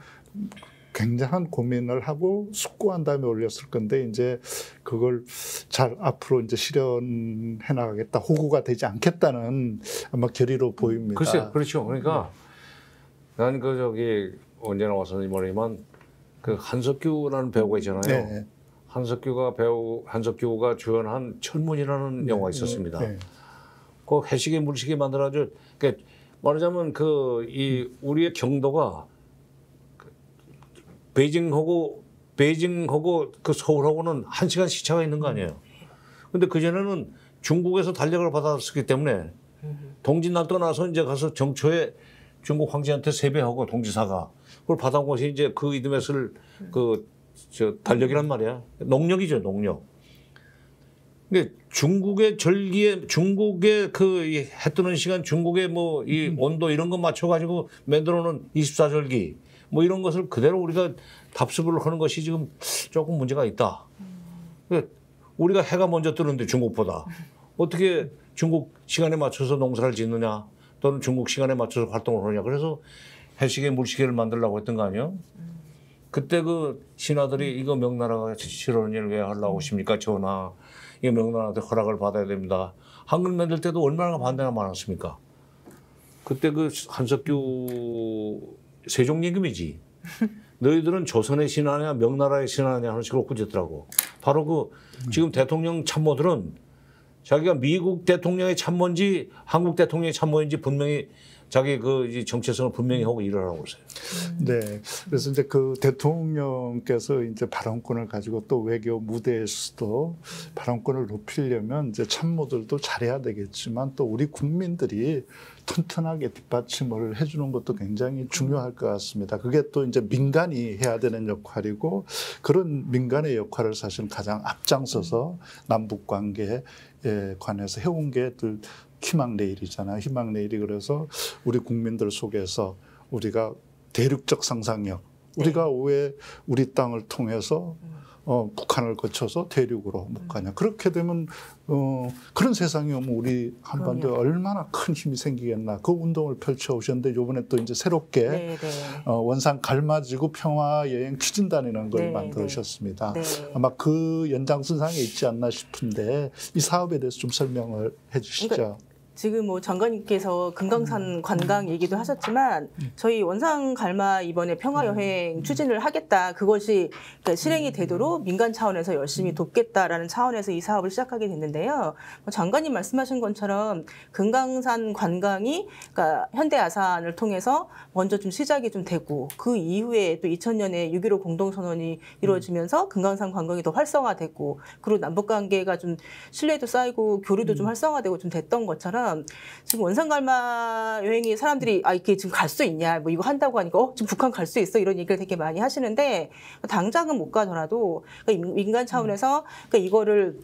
[SPEAKER 1] 굉장한 고민을 하고 숙고한 다음에 올렸을 건데 이제 그걸 잘 앞으로 이제 실현해 나가겠다, 호구가 되지 않겠다는 아마 결의로 보입니다.
[SPEAKER 2] 글쎄요, 그렇죠. 그러니까 난 그 저기 언제 나와서 모르지만 그 한석규라는 배우가 있잖아요.
[SPEAKER 1] 네.
[SPEAKER 2] 한석규가 주연한 철문이라는 영화가 있었습니다.
[SPEAKER 1] 네.
[SPEAKER 2] 그 해시계 물시계 만들어가지고 그러니까 말하자면 이 우리의 경도가 베이징하고 그 서울하고는 1시간 시차가 있는 거 아니에요. 근데 그전에는 중국에서 달력을 받았었기 때문에 동짓날 떠나서 이제 가서 정초에 중국 황제한테 세배하고 동지사가 그걸 받아온 것이 이제 그 이듬해 쓸 달력이란 말이야. 농력이죠, 농력. 근데 중국의 절기에 중국의 그 해 뜨는 시간, 중국의 뭐 이 온도 이런 거 맞춰가지고 만들어 놓은 24절기 뭐 이런 것을 그대로 우리가 답습을 하는 것이 지금 조금 문제가 있다. 우리가 해가 먼저 뜨는데 중국보다 어떻게 중국 시간에 맞춰서 농사를 짓느냐 또는 중국 시간에 맞춰서 활동을 하느냐. 그래서 해시계 물시계를 만들려고 했던 거 아니에요? 그때 그 신하들이 이거 명나라가 싫어하는 일을 왜 하려고 하십니까? 전하. 이거 명나라한테 허락을 받아야 됩니다. 한글 만들 때도 얼마나 반대가 많았습니까? 그때 그 한석규 세종임금이지. 너희들은 조선의 신하냐 명나라의 신하냐 하는 식으로 꾸짖더라고. 바로 그 지금 대통령 참모들은 자기가 미국 대통령의 참모인지 한국 대통령의 참모인지 분명히 자기 그 정체성을 분명히 하고 일을 하고 있어요.
[SPEAKER 1] 네. 그래서 이제 그 대통령께서 이제 발언권을 가지고 또 외교 무대에서도 발언권을 높이려면 이제 참모들도 잘해야 되겠지만 또 우리 국민들이 튼튼하게 뒷받침을 해주는 것도 굉장히 중요할 것 같습니다. 그게 또 이제 민간이 해야 되는 역할이고 그런 민간의 역할을 사실 가장 앞장서서 남북 관계에 관해서 해온 게 희망레일이잖아요. 희망레일이 그래서 우리 국민들 속에서 우리가 대륙적 상상력, 우리가 왜 우리 땅을 통해서 북한을 거쳐서 대륙으로 못 가냐. 그렇게 되면 그런 세상이 오면 우리 한반도에 얼마나 큰 힘이 생기겠나. 그 운동을 펼쳐오셨는데 이번에 또 이제 새롭게 원산 갈마지구 평화여행 추진단이라는 걸 만들으셨습니다. 아마 그 연장선상에 있지 않나 싶은데 이 사업에 대해서 좀 설명을 해 주시죠.
[SPEAKER 3] 그러니까 지금 뭐 장관님께서 금강산 관광 얘기도 하셨지만 저희 원산 갈마 이번에 평화 여행 추진을 하겠다. 그것이 그러니까 실행이 되도록 민간 차원에서 열심히 돕겠다라는 차원에서 이 사업을 시작하게 됐는데요. 장관님 말씀하신 것처럼 금강산 관광이 그러니까 현대아산을 통해서 먼저 좀 시작이 좀 되고 그 이후에 또 2000년에 6.15 공동선언이 이루어지면서 금강산 관광이 더 활성화됐고 그리고 남북관계가 좀 신뢰도 쌓이고 교류도 좀 활성화되고 좀 됐던 것처럼 지금 원산갈마 여행이 사람들이 이게 지금 갈 수 있냐 뭐 이거 한다고 하니까 지금 북한 갈 수 있어 이런 얘기를 되게 많이 하시는데 당장은 못 가더라도 그러니까 민간 차원에서 그러니까 이거를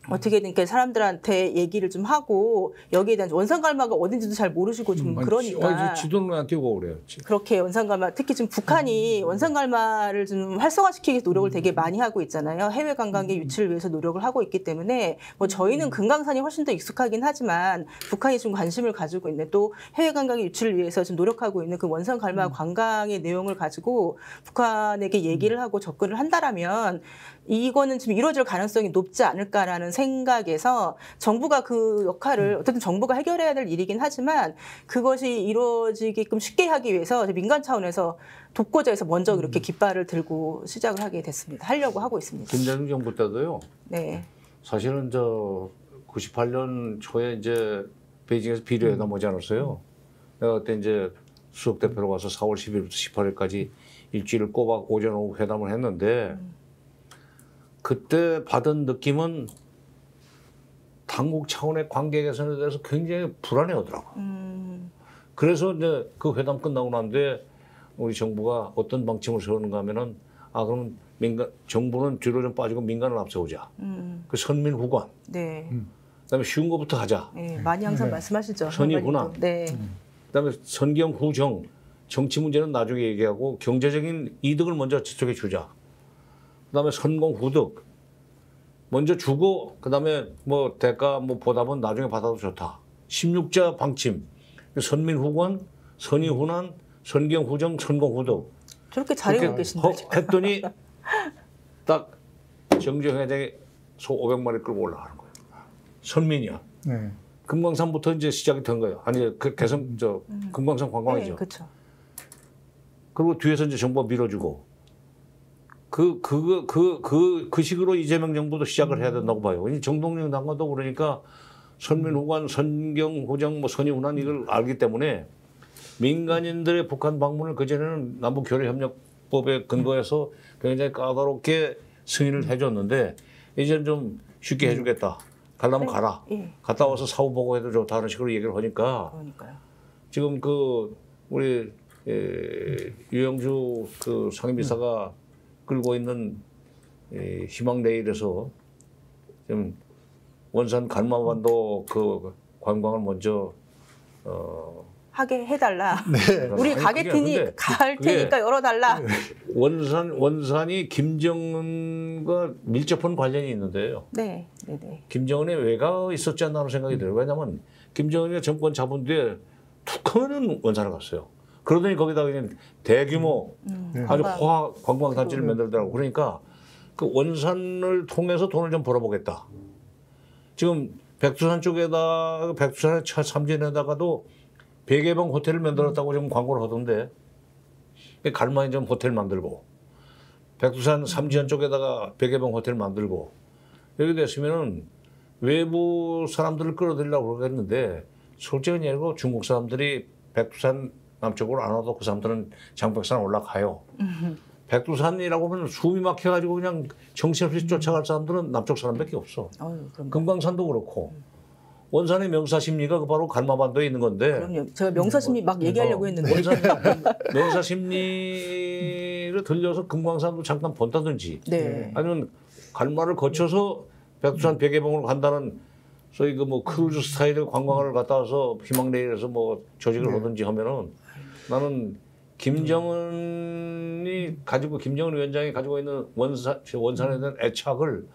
[SPEAKER 3] 어떻게든 이렇게 사람들한테 얘기를 좀 하고 여기에 대한 원산갈마가 어딘지도 잘 모르시고 좀 그러니까
[SPEAKER 2] 지도는 안 띄고 그래요.
[SPEAKER 3] 그렇게 원산갈마 특히 지금 북한이 원산갈마를 좀 활성화시키기 위해서 노력을 되게 많이 하고 있잖아요. 해외 관광객 유치를 위해서 노력을 하고 있기 때문에 뭐 저희는 금강산이 훨씬 더 익숙하긴 하지만 북한이 좀 관심을 가지고 있는 또 해외 관광객 유치를 위해서 좀 노력하고 있는 그 원산갈마 관광의 내용을 가지고 북한에게 얘기를 하고 접근을 한다라면 이거는 지금 이루어질 가능성이 높지 않을까라는 생각에서 정부가 그 역할을 어쨌든 정부가 해결해야 될 일이긴 하지만 그것이 이루어지게끔 쉽게 하기 위해서 민간 차원에서 독고자에서 먼저 그렇게 깃발을 들고 시작을 하게 됐습니다. 하려고 하고 있습니다.
[SPEAKER 2] 김대중 정부 때도요.
[SPEAKER 3] 네.
[SPEAKER 2] 사실은 저 98년 초에 이제 베이징에서 비례회담 오지 않았어요. 내가 그때 이제 수석 대표로 가서 4월 10일부터 18일까지 일주일을 꼬박 오전 오후 회담을 했는데 그때 받은 느낌은 당국 차원의 관계 개선에 대해서 굉장히 불안해하더라고요. 그래서 이제 그 회담 끝나고 난 뒤에 우리 정부가 어떤 방침을 세우는가 하면은 그러면 정부는 뒤로 좀 빠지고 민간을 앞세우자. 그 선민 후관.
[SPEAKER 3] 네.
[SPEAKER 2] 그다음에 쉬운 것부터 하자.
[SPEAKER 3] 네. 많이 항상 말씀하시죠.
[SPEAKER 2] 선의 훈환.
[SPEAKER 3] 네.
[SPEAKER 2] 그다음에 선경 후정. 정치 문제는 나중에 얘기하고 경제적인 이득을 먼저 저쪽에 주자. 그다음에 선공 후득. 먼저 주고 그다음에 뭐 대가 뭐 보답은 나중에 받아도 좋다. 16자 방침. 선민 후관, 선의 훈환, 선경 후정, 선공 후득.
[SPEAKER 3] 저렇게 잘해오고 계신다.
[SPEAKER 2] 했더니 딱 정주영 회장이 소 500마리 끌고 올라가는 거예요. 선민이야.
[SPEAKER 1] 네.
[SPEAKER 2] 금강산부터 이제 시작이 된 거예요. 아니 그 개성 금강산 관광이죠.
[SPEAKER 3] 네, 그렇죠.
[SPEAKER 2] 그리고 뒤에서 이제 정부가 밀어주고 그 식으로 이재명 정부도 시작을 해야 된다고 봐요. 정동영 장관도 그러니까 선민 후관, 선경 후정, 뭐 선의 훈환 이걸 알기 때문에 민간인들의 북한 방문을 그전에는 남북 교류 협력법에 근거해서 굉장히 까다롭게 승인을 해줬는데 이제는 좀 쉽게 해주겠다. 가려면
[SPEAKER 3] 네.
[SPEAKER 2] 가라.
[SPEAKER 3] 예.
[SPEAKER 2] 갔다 와서 사후 보고해도 좋다는 식으로 얘기를 하니까
[SPEAKER 3] 그러니까요.
[SPEAKER 2] 지금 그 우리 유영주 그 상임이사가 끌고 있는 희망 레일에서 좀 원산 간마반도 그 관광을 먼저
[SPEAKER 3] 하게 해달라.
[SPEAKER 1] 네.
[SPEAKER 3] 우리
[SPEAKER 2] 아니,
[SPEAKER 3] 가게 테니
[SPEAKER 2] 근데
[SPEAKER 3] 갈
[SPEAKER 2] 그게
[SPEAKER 3] 테니까 열어달라.
[SPEAKER 2] 원산이 김정은과 밀접한 관련이 있는데요.
[SPEAKER 3] 네, 네, 네.
[SPEAKER 2] 김정은의 외가가 있었지 않나 하는 생각이 들어요. 왜냐하면 김정은이 정권 잡은 뒤에 툭 하면은 원산을 갔어요. 그러더니 거기다 그냥 대규모 아주 호화 관광단지를 만들더라고. 그러니까 그 원산을 통해서 돈을 좀 벌어보겠다. 지금 백두산 쪽에다 백두산의 차 삼진에다가도 백예봉 호텔을 만들었다고 지금 광고를 하던데 갈마에 좀 호텔 만들고 백두산 삼지연 쪽에다가 백예봉 호텔 만들고 여기 됐으면은 외부 사람들을 끌어들이려고 그러겠는데 솔직히 얘기하고 중국 사람들이 백두산 남쪽으로 안 와도 그 사람들은 장백산 올라가요. 백두산이라고 하면 숨이 막혀가지고 그냥 정신없이 쫓아갈 사람들은 남쪽 사람밖에 없어. 금강산도 그렇고. 원산의 명사심리가 바로 갈마반도에 있는 건데.
[SPEAKER 3] 그럼요. 제가 명사심리 막 얘기하려고 했는데.
[SPEAKER 2] 명사심리를 들려서 금강산도 잠깐 본다든지.
[SPEAKER 3] 네.
[SPEAKER 2] 아니면 갈마를 거쳐서 백두산 백예봉으로 간다는 소위 그 뭐 크루즈 스타일의 관광을 갔다 와서 희망레일에서 뭐 조직을 하든지 하면은 나는 김정은 위원장이 가지고 있는 원산에 대한 애착을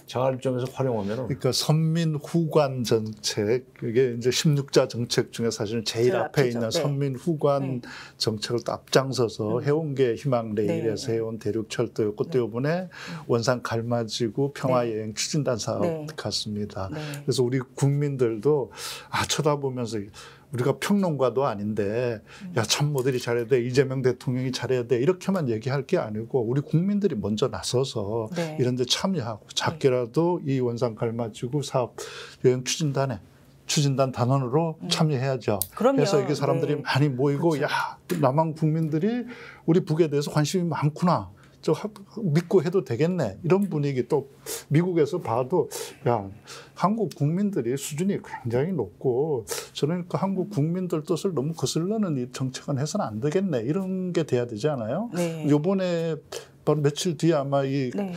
[SPEAKER 2] 자활점에서 활용하면은.
[SPEAKER 1] 그러니까 선민 후관 정책, 그게 이제 16자 정책 중에 사실은 제일 앞에 있는
[SPEAKER 3] 네.
[SPEAKER 1] 선민 후관 정책을 또 앞장서서 해온 게 희망 레일에서 해온 대륙철도였고 또 이번에 원산 갈마지구 평화여행 추진단 사업 같습니다. 그래서 우리 국민들도 쳐다보면서 우리가 평론가도 아닌데 야 참모들이 잘해야 돼, 이재명 대통령이 잘해야 돼 이렇게만 얘기할 게 아니고 우리 국민들이 먼저 나서서 이런 데 참여하고 작게라도 이 원산 갈마지구 사업 여행 추진단 단원으로 참여해야죠.
[SPEAKER 3] 그럼요.
[SPEAKER 1] 그래서 이게 사람들이 많이 모이고 그렇죠. 야 남한 국민들이 우리 북에 대해서 관심이 많구나. 저 믿고 해도 되겠네. 이런 분위기 또 미국에서 봐도 야 한국 국민들이 수준이 굉장히 높고 저는 그 한국 국민들 뜻을 너무 거슬러는 이 정책은 해서는 안 되겠네. 이런 게 돼야 되지 않아요?
[SPEAKER 3] 네.
[SPEAKER 1] 이번에 바로 며칠 뒤에 아마 이
[SPEAKER 3] 네.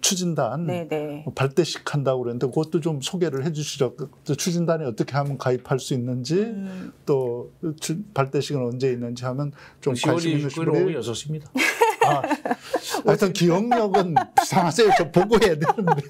[SPEAKER 1] 추진단
[SPEAKER 3] 네, 네.
[SPEAKER 1] 발대식 한다고 그랬는데 그것도 좀 소개를 해주시죠. 또 추진단에 어떻게 하면 가입할 수 있는지 또 발대식은 언제 있는지 하면 좀
[SPEAKER 2] 10월
[SPEAKER 1] 관심 있는
[SPEAKER 2] 29일 오후 6시입니다.
[SPEAKER 1] 하여튼 기억력은 이상하세요. 저 보고 해야 되는데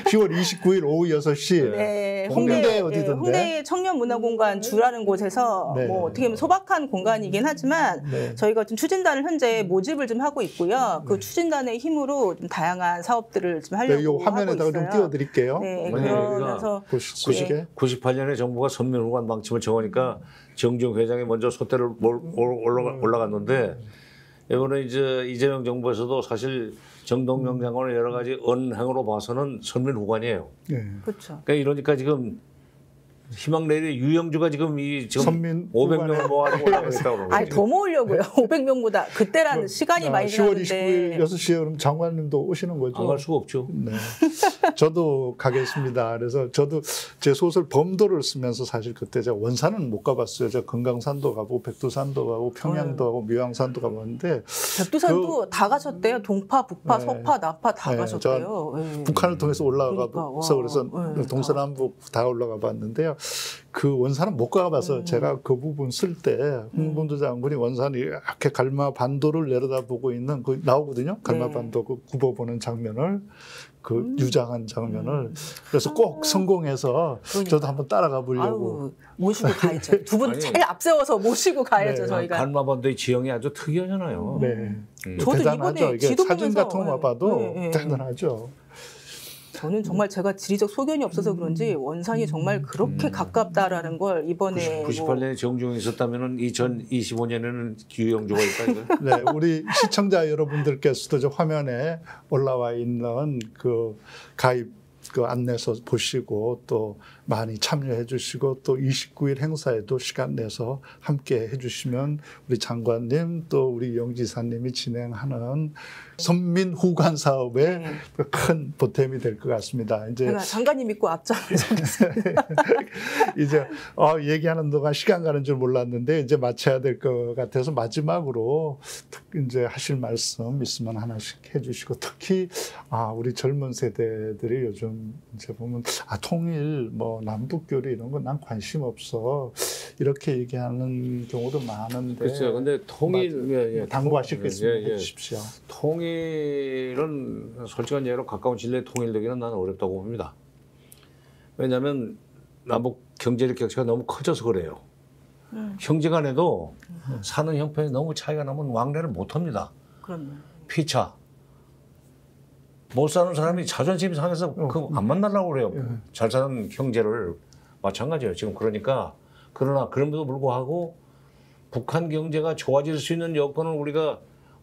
[SPEAKER 1] 10월 29일 오후 6시
[SPEAKER 3] 네,
[SPEAKER 1] 홍대 어디던데?
[SPEAKER 3] 홍대 청년문화공간 주라는 곳에서
[SPEAKER 1] 네.
[SPEAKER 3] 뭐 어떻게 보면 소박한 공간이긴 하지만
[SPEAKER 1] 네.
[SPEAKER 3] 저희가 좀 추진단을 현재 모집을 좀 하고 있고요. 그 추진단의 힘으로 좀 다양한 사업들을 좀
[SPEAKER 1] 네,
[SPEAKER 3] 하려고
[SPEAKER 1] 이
[SPEAKER 3] 하고
[SPEAKER 1] 화면에다가
[SPEAKER 3] 있어요.
[SPEAKER 1] 좀 띄워드릴게요.
[SPEAKER 3] 네,
[SPEAKER 2] 만약에
[SPEAKER 3] 그러면서
[SPEAKER 1] 보실 수 있게.
[SPEAKER 2] 98년에 정부가 선면후관 방침을 정하니까 정중 회장이 먼저 소대를 올라갔는데 이번에 이제 이재명 정부에서도 사실 정동영 장관의 여러 가지 언행으로 봐서는 선면후관이에요.
[SPEAKER 1] 네.
[SPEAKER 3] 그렇죠.
[SPEAKER 2] 그러니까 이러니까 지금 희망레일의 유영주가 지금 지금
[SPEAKER 1] 선민
[SPEAKER 2] 500명을 모아서 올라가겠다고 그러고
[SPEAKER 3] 아니 더 모으려고요. 500명보다 그때라는 시간이 많이
[SPEAKER 1] 10월
[SPEAKER 3] 지났는데
[SPEAKER 1] 29일 6시에 그럼 장관님도 오시는 거죠?
[SPEAKER 2] 안 갈 수가 없죠.
[SPEAKER 1] 네. 저도 가겠습니다. 그래서 저도 제 소설 범도를 쓰면서 사실 그때 제가 원산은 못 가봤어요. 제가 금강산도 가고 백두산도 가고 평양도 가고 미왕산도 가봤는데
[SPEAKER 3] 백두산도 다 가셨대요. 동파, 북파,
[SPEAKER 1] 네.
[SPEAKER 3] 서파, 나파 다
[SPEAKER 1] 네,
[SPEAKER 3] 가셨대요. 네.
[SPEAKER 1] 북한을 통해서 올라가서
[SPEAKER 3] 그러니까, 와.
[SPEAKER 1] 그래서
[SPEAKER 3] 네.
[SPEAKER 1] 동서남북 다 올라가 봤는데요. 그 원산은 못 가봐서 제가 그 부분 쓸 때 홍범도 장군이 원산이 이렇게 갈마 반도를 내려다보고 있는 그 나오거든요. 갈마
[SPEAKER 3] 네.
[SPEAKER 1] 반도 그 굽어보는 장면을 그 유장한 장면을 그래서 꼭 성공해서
[SPEAKER 3] 그러니까요.
[SPEAKER 1] 저도 한번 따라가 보려고.
[SPEAKER 3] 아유, 모시고 가야죠. 두 분
[SPEAKER 2] 아니.
[SPEAKER 3] 제일 앞세워서 모시고 가야죠,
[SPEAKER 1] 네.
[SPEAKER 3] 저희가.
[SPEAKER 2] 간마반도의 지형이 아주 특이하잖아요.
[SPEAKER 1] 네.
[SPEAKER 3] 저도
[SPEAKER 1] 대단하죠.
[SPEAKER 3] 이번에
[SPEAKER 1] 이게
[SPEAKER 3] 지도
[SPEAKER 1] 사진
[SPEAKER 3] 보면서,
[SPEAKER 1] 같은 거 봐도
[SPEAKER 3] 네, 네.
[SPEAKER 1] 대단하죠.
[SPEAKER 3] 저는 정말 제가 지리적 소견이 없어서 그런지 원산이 정말 그렇게 가깝다라는 걸 이번에
[SPEAKER 2] 98년에 정중이 있었다면 2025년에는 유영주가 있다 이거.
[SPEAKER 1] 네, 우리 시청자 여러분들께서도 저 화면에 올라와 있는 그 가입 그 안내서 보시고 또 많이 참여해 주시고 또 29일 행사에도 시간 내서 함께 해 주시면 우리 장관님 또 우리 영지사님이 진행하는 선민 후관 사업에 큰 보탬이 될 것 같습니다. 이제
[SPEAKER 3] 제가 장관님 믿고 앞장을 서겠습니다.
[SPEAKER 1] 이제 얘기하는 동안 시간 가는 줄 몰랐는데 이제 마쳐야 될 것 같아서 마지막으로 이제 하실 말씀 있으면 하나씩 해주시고 특히 우리 젊은 세대들이 요즘 이제 보면 통일 뭐 남북교류 이런 건 난 관심 없어 이렇게 얘기하는 경우도 많은데
[SPEAKER 2] 그렇죠. 근데 통일
[SPEAKER 1] 당부하실 거 있으면 해주십시오.
[SPEAKER 2] 통일은 솔직한 예로 가까운 진로에 통일되기는 나는 어렵다고 봅니다. 왜냐하면 남북 경제적 격차가 너무 커져서 그래요. 형제간에도 사는 형편이 너무 차이가 나면 왕래를 못합니다.
[SPEAKER 3] 그럼요.
[SPEAKER 2] 피차. 못 사는 사람이 자존심이 상해서 안 만나려고 그래요. 잘 사는 형제를. 마찬가지예요. 지금 그러니까 그러나 그럼에도 불구하고 북한 경제가 좋아질 수 있는 여건을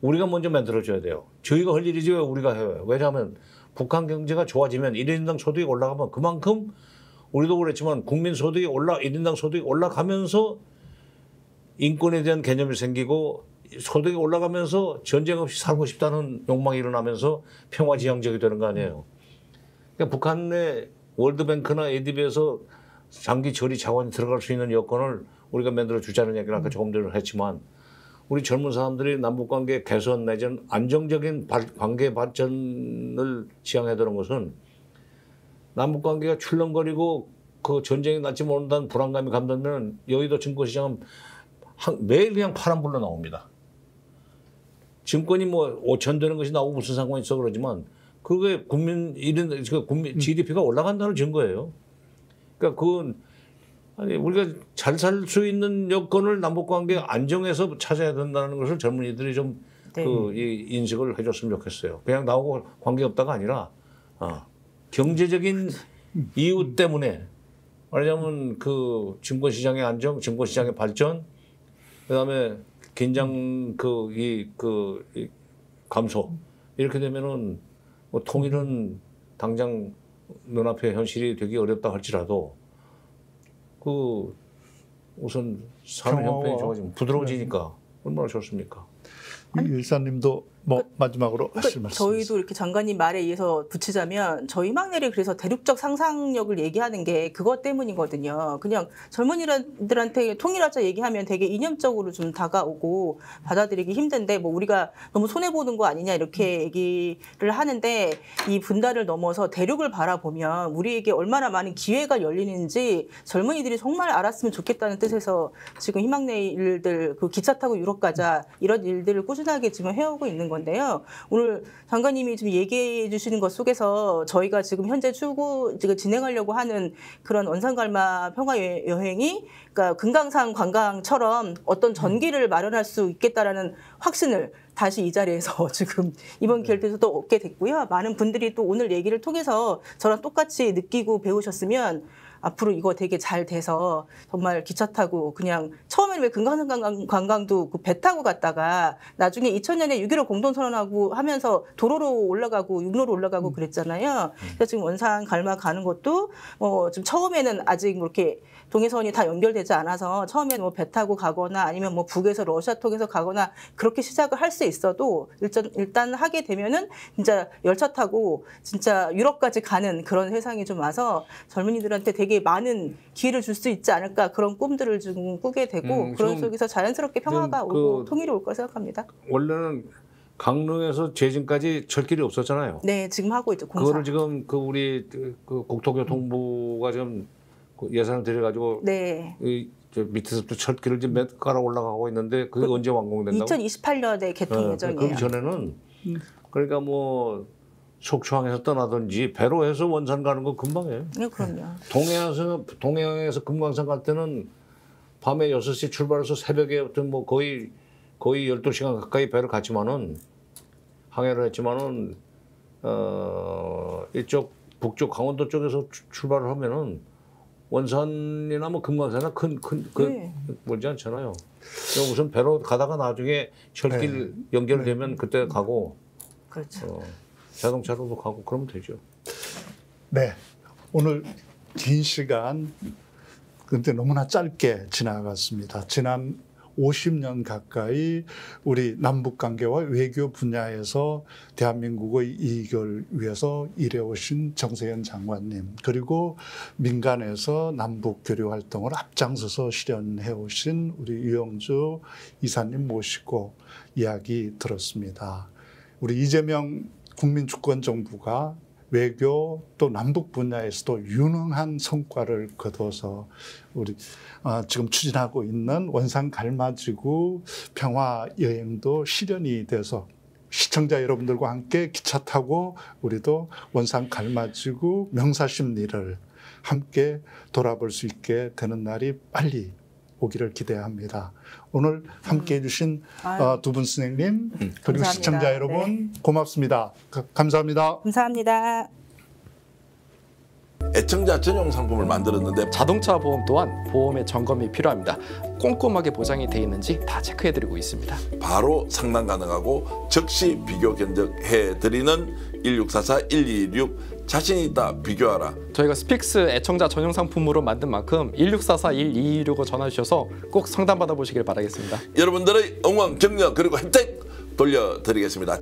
[SPEAKER 2] 우리가 먼저 만들어줘야 돼요. 저희가 할 일이지 왜 우리가 해요. 왜냐하면 북한 경제가 좋아지면 1인당 소득이 올라가면 그만큼 우리도 그랬지만 국민 소득이 1인당 소득이 올라가면서 인권에 대한 개념이 생기고 소득이 올라가면서 전쟁 없이 살고 싶다는 욕망이 일어나면서 평화지향적이 되는 거 아니에요. 그러니까 북한의 월드뱅크나 ADB에서 장기 처리 자원이 들어갈 수 있는 여건을 우리가 만들어 주자는 얘기를 아까 조금 전에 했지만 우리 젊은 사람들이 남북관계 개선 내지는 안정적인 관계 발전을 지향해야 되는 것은 남북관계가 출렁거리고 그 전쟁이 날지 모른다는 불안감이 감도면 여의도 증권시장은 매일 그냥 파란불로 나옵니다. 증권이 뭐 5천 되는 것이 나오고 무슨 상관이 있어 그러지만 그게 국민 GDP가 올라간다는 증거예요. 그러니까 그건 우리가 잘 살 수 있는 여건을 남북관계 안정해서 찾아야 된다는 것을 젊은이들이 좀 이 인식을 해줬으면 좋겠어요. 그냥 나오고 관계 없다가 아니라 경제적인 이유 때문에 말하자면 그 증권시장의 안정, 증권시장의 발전, 그다음에 긴장 감소 이렇게 되면은 뭐 통일은 당장 눈앞에 현실이 되기 어렵다 할지라도 우선 사는 형편이 좋아지면 부드러워지니까 얼마나 좋습니까?
[SPEAKER 1] 이 일사님도 뭐 마지막으로 하실 말씀.
[SPEAKER 3] 저희도 이렇게 장관님 말에 의해서 붙이자면 저희 막내를 그래서 대륙적 상상력을 얘기하는 게 그것 때문이거든요. 그냥 젊은이들한테 통일하자 얘기하면 되게 이념적으로 좀 다가오고 받아들이기 힘든데 뭐 우리가 너무 손해 보는 거 아니냐 이렇게 얘기를 하는데 이 분단을 넘어서 대륙을 바라보면 우리에게 얼마나 많은 기회가 열리는지 젊은이들이 정말 알았으면 좋겠다는 뜻에서 지금 희망내 일들 그 기차 타고 유럽 가자 이런 일들을 꾸준하게 지금 해오고 있는 건데요. 오늘 장관님이 지금 얘기해 주시는 것 속에서 저희가 지금 현재 지금 진행하려고 하는 그런 원산갈마 평화 여행이 그러니까 금강산 관광처럼 어떤 전기를 마련할 수 있겠다라는 확신을 다시 이 자리에서 지금 이번 기회에서 또 얻게 됐고요. 많은 분들이 또 오늘 얘기를 통해서 저랑 똑같이 느끼고 배우셨으면 앞으로 이거 되게 잘 돼서 정말 기차 타고 그냥 처음에는 왜 금강산 관광도 그 배 타고 갔다가 나중에 2000년에 6.15 공동선언하고 하면서 도로로 올라가고 육로로 올라가고 그랬잖아요. 그래서 지금 원산 갈마 가는 것도 지금 처음에는 아직 뭐 이렇게 동해선이 다 연결되지 않아서 처음에는 뭐 배 타고 가거나 아니면 뭐 북에서 러시아 통해서 가거나 그렇게 시작을 할 수 있어도 일단 하게 되면은 진짜 열차 타고 진짜 유럽까지 가는 그런 세상이 좀 와서 젊은이들한테 되게 많은 기회를 줄 수 있지 않을까 그런 꿈들을 좀 꾸게 되고 그런 속에서 자연스럽게 평화가 오고 통일이 올 거라 생각합니다.
[SPEAKER 2] 원래는 강릉에서 제진까지 철길이 없었잖아요.
[SPEAKER 3] 네, 지금 하고 있죠. 공사.
[SPEAKER 2] 그거를 지금 우리 국토교통부가 지금 예산을 들여가지고
[SPEAKER 3] 네.
[SPEAKER 2] 저 밑에서부터 철길을 지금 몇 깔아 올라가고 있는데 그게 언제 완공된다고?
[SPEAKER 3] 2028년에 개통 예정이에요.
[SPEAKER 2] 그 전에는 그러니까 뭐 속초항에서 떠나든지 배로 해서 원산 가는 거 금방 해요.
[SPEAKER 3] 네, 그럼요.
[SPEAKER 2] 동해에서 금강산 갈 때는 밤에 6시 출발해서 새벽에 어떤 뭐 거의 12시간 가까이 배를 갔지만은 항해를 했지만은 이쪽 북쪽 강원도 쪽에서 출발을 하면은 원산이나 뭐 금강산이나 네. 멀지 않잖아요. 우선 배로 가다가 나중에 철길 연결되면 그때 가고
[SPEAKER 3] 그렇죠.
[SPEAKER 2] 자동차로도 가고 그러면 되죠.
[SPEAKER 1] 네, 오늘 긴 시간 근데 너무나 짧게 지나갔습니다. 지난 50년 가까이 우리 남북 관계와 외교 분야에서 대한민국의 이익을 위해서 일해오신 정세현 장관님, 그리고 민간에서 남북 교류 활동을 앞장서서 실현해오신 우리 유영주 이사님 모시고 이야기 들었습니다. 우리 이재명 국민주권정부가 외교 또 남북 분야에서도 유능한 성과를 거둬서 우리 지금 추진하고 있는 원산 갈마지구 평화 여행도 실현이 돼서 시청자 여러분들과 함께 기차 타고 우리도 원산 갈마지구 명사심리를 함께 돌아볼 수 있게 되는 날이 빨리 오기를 기대합니다. 오늘 함께해 주신 두 분 선생님 그리고
[SPEAKER 3] 감사합니다.
[SPEAKER 1] 시청자 여러분 고맙습니다. 감사합니다.
[SPEAKER 3] 감사합니다.
[SPEAKER 4] 애청자 전용 상품을 만들었는데
[SPEAKER 5] 자동차 보험 또한 보험의 점검이 필요합니다. 꼼꼼하게 보장이 되어 있는지 다 체크해드리고 있습니다.
[SPEAKER 4] 바로 상담 가능하고 즉시 비교 견적해드리는 1644-1226 자신 있다 비교하라.
[SPEAKER 5] 저희가 스픽스 애청자 전용 상품으로 만든 만큼 1644-1226을 전화 주셔서 꼭 상담 받아보시길 바라겠습니다.
[SPEAKER 4] 여러분들의 응원, 격려 그리고 혜택 돌려드리겠습니다.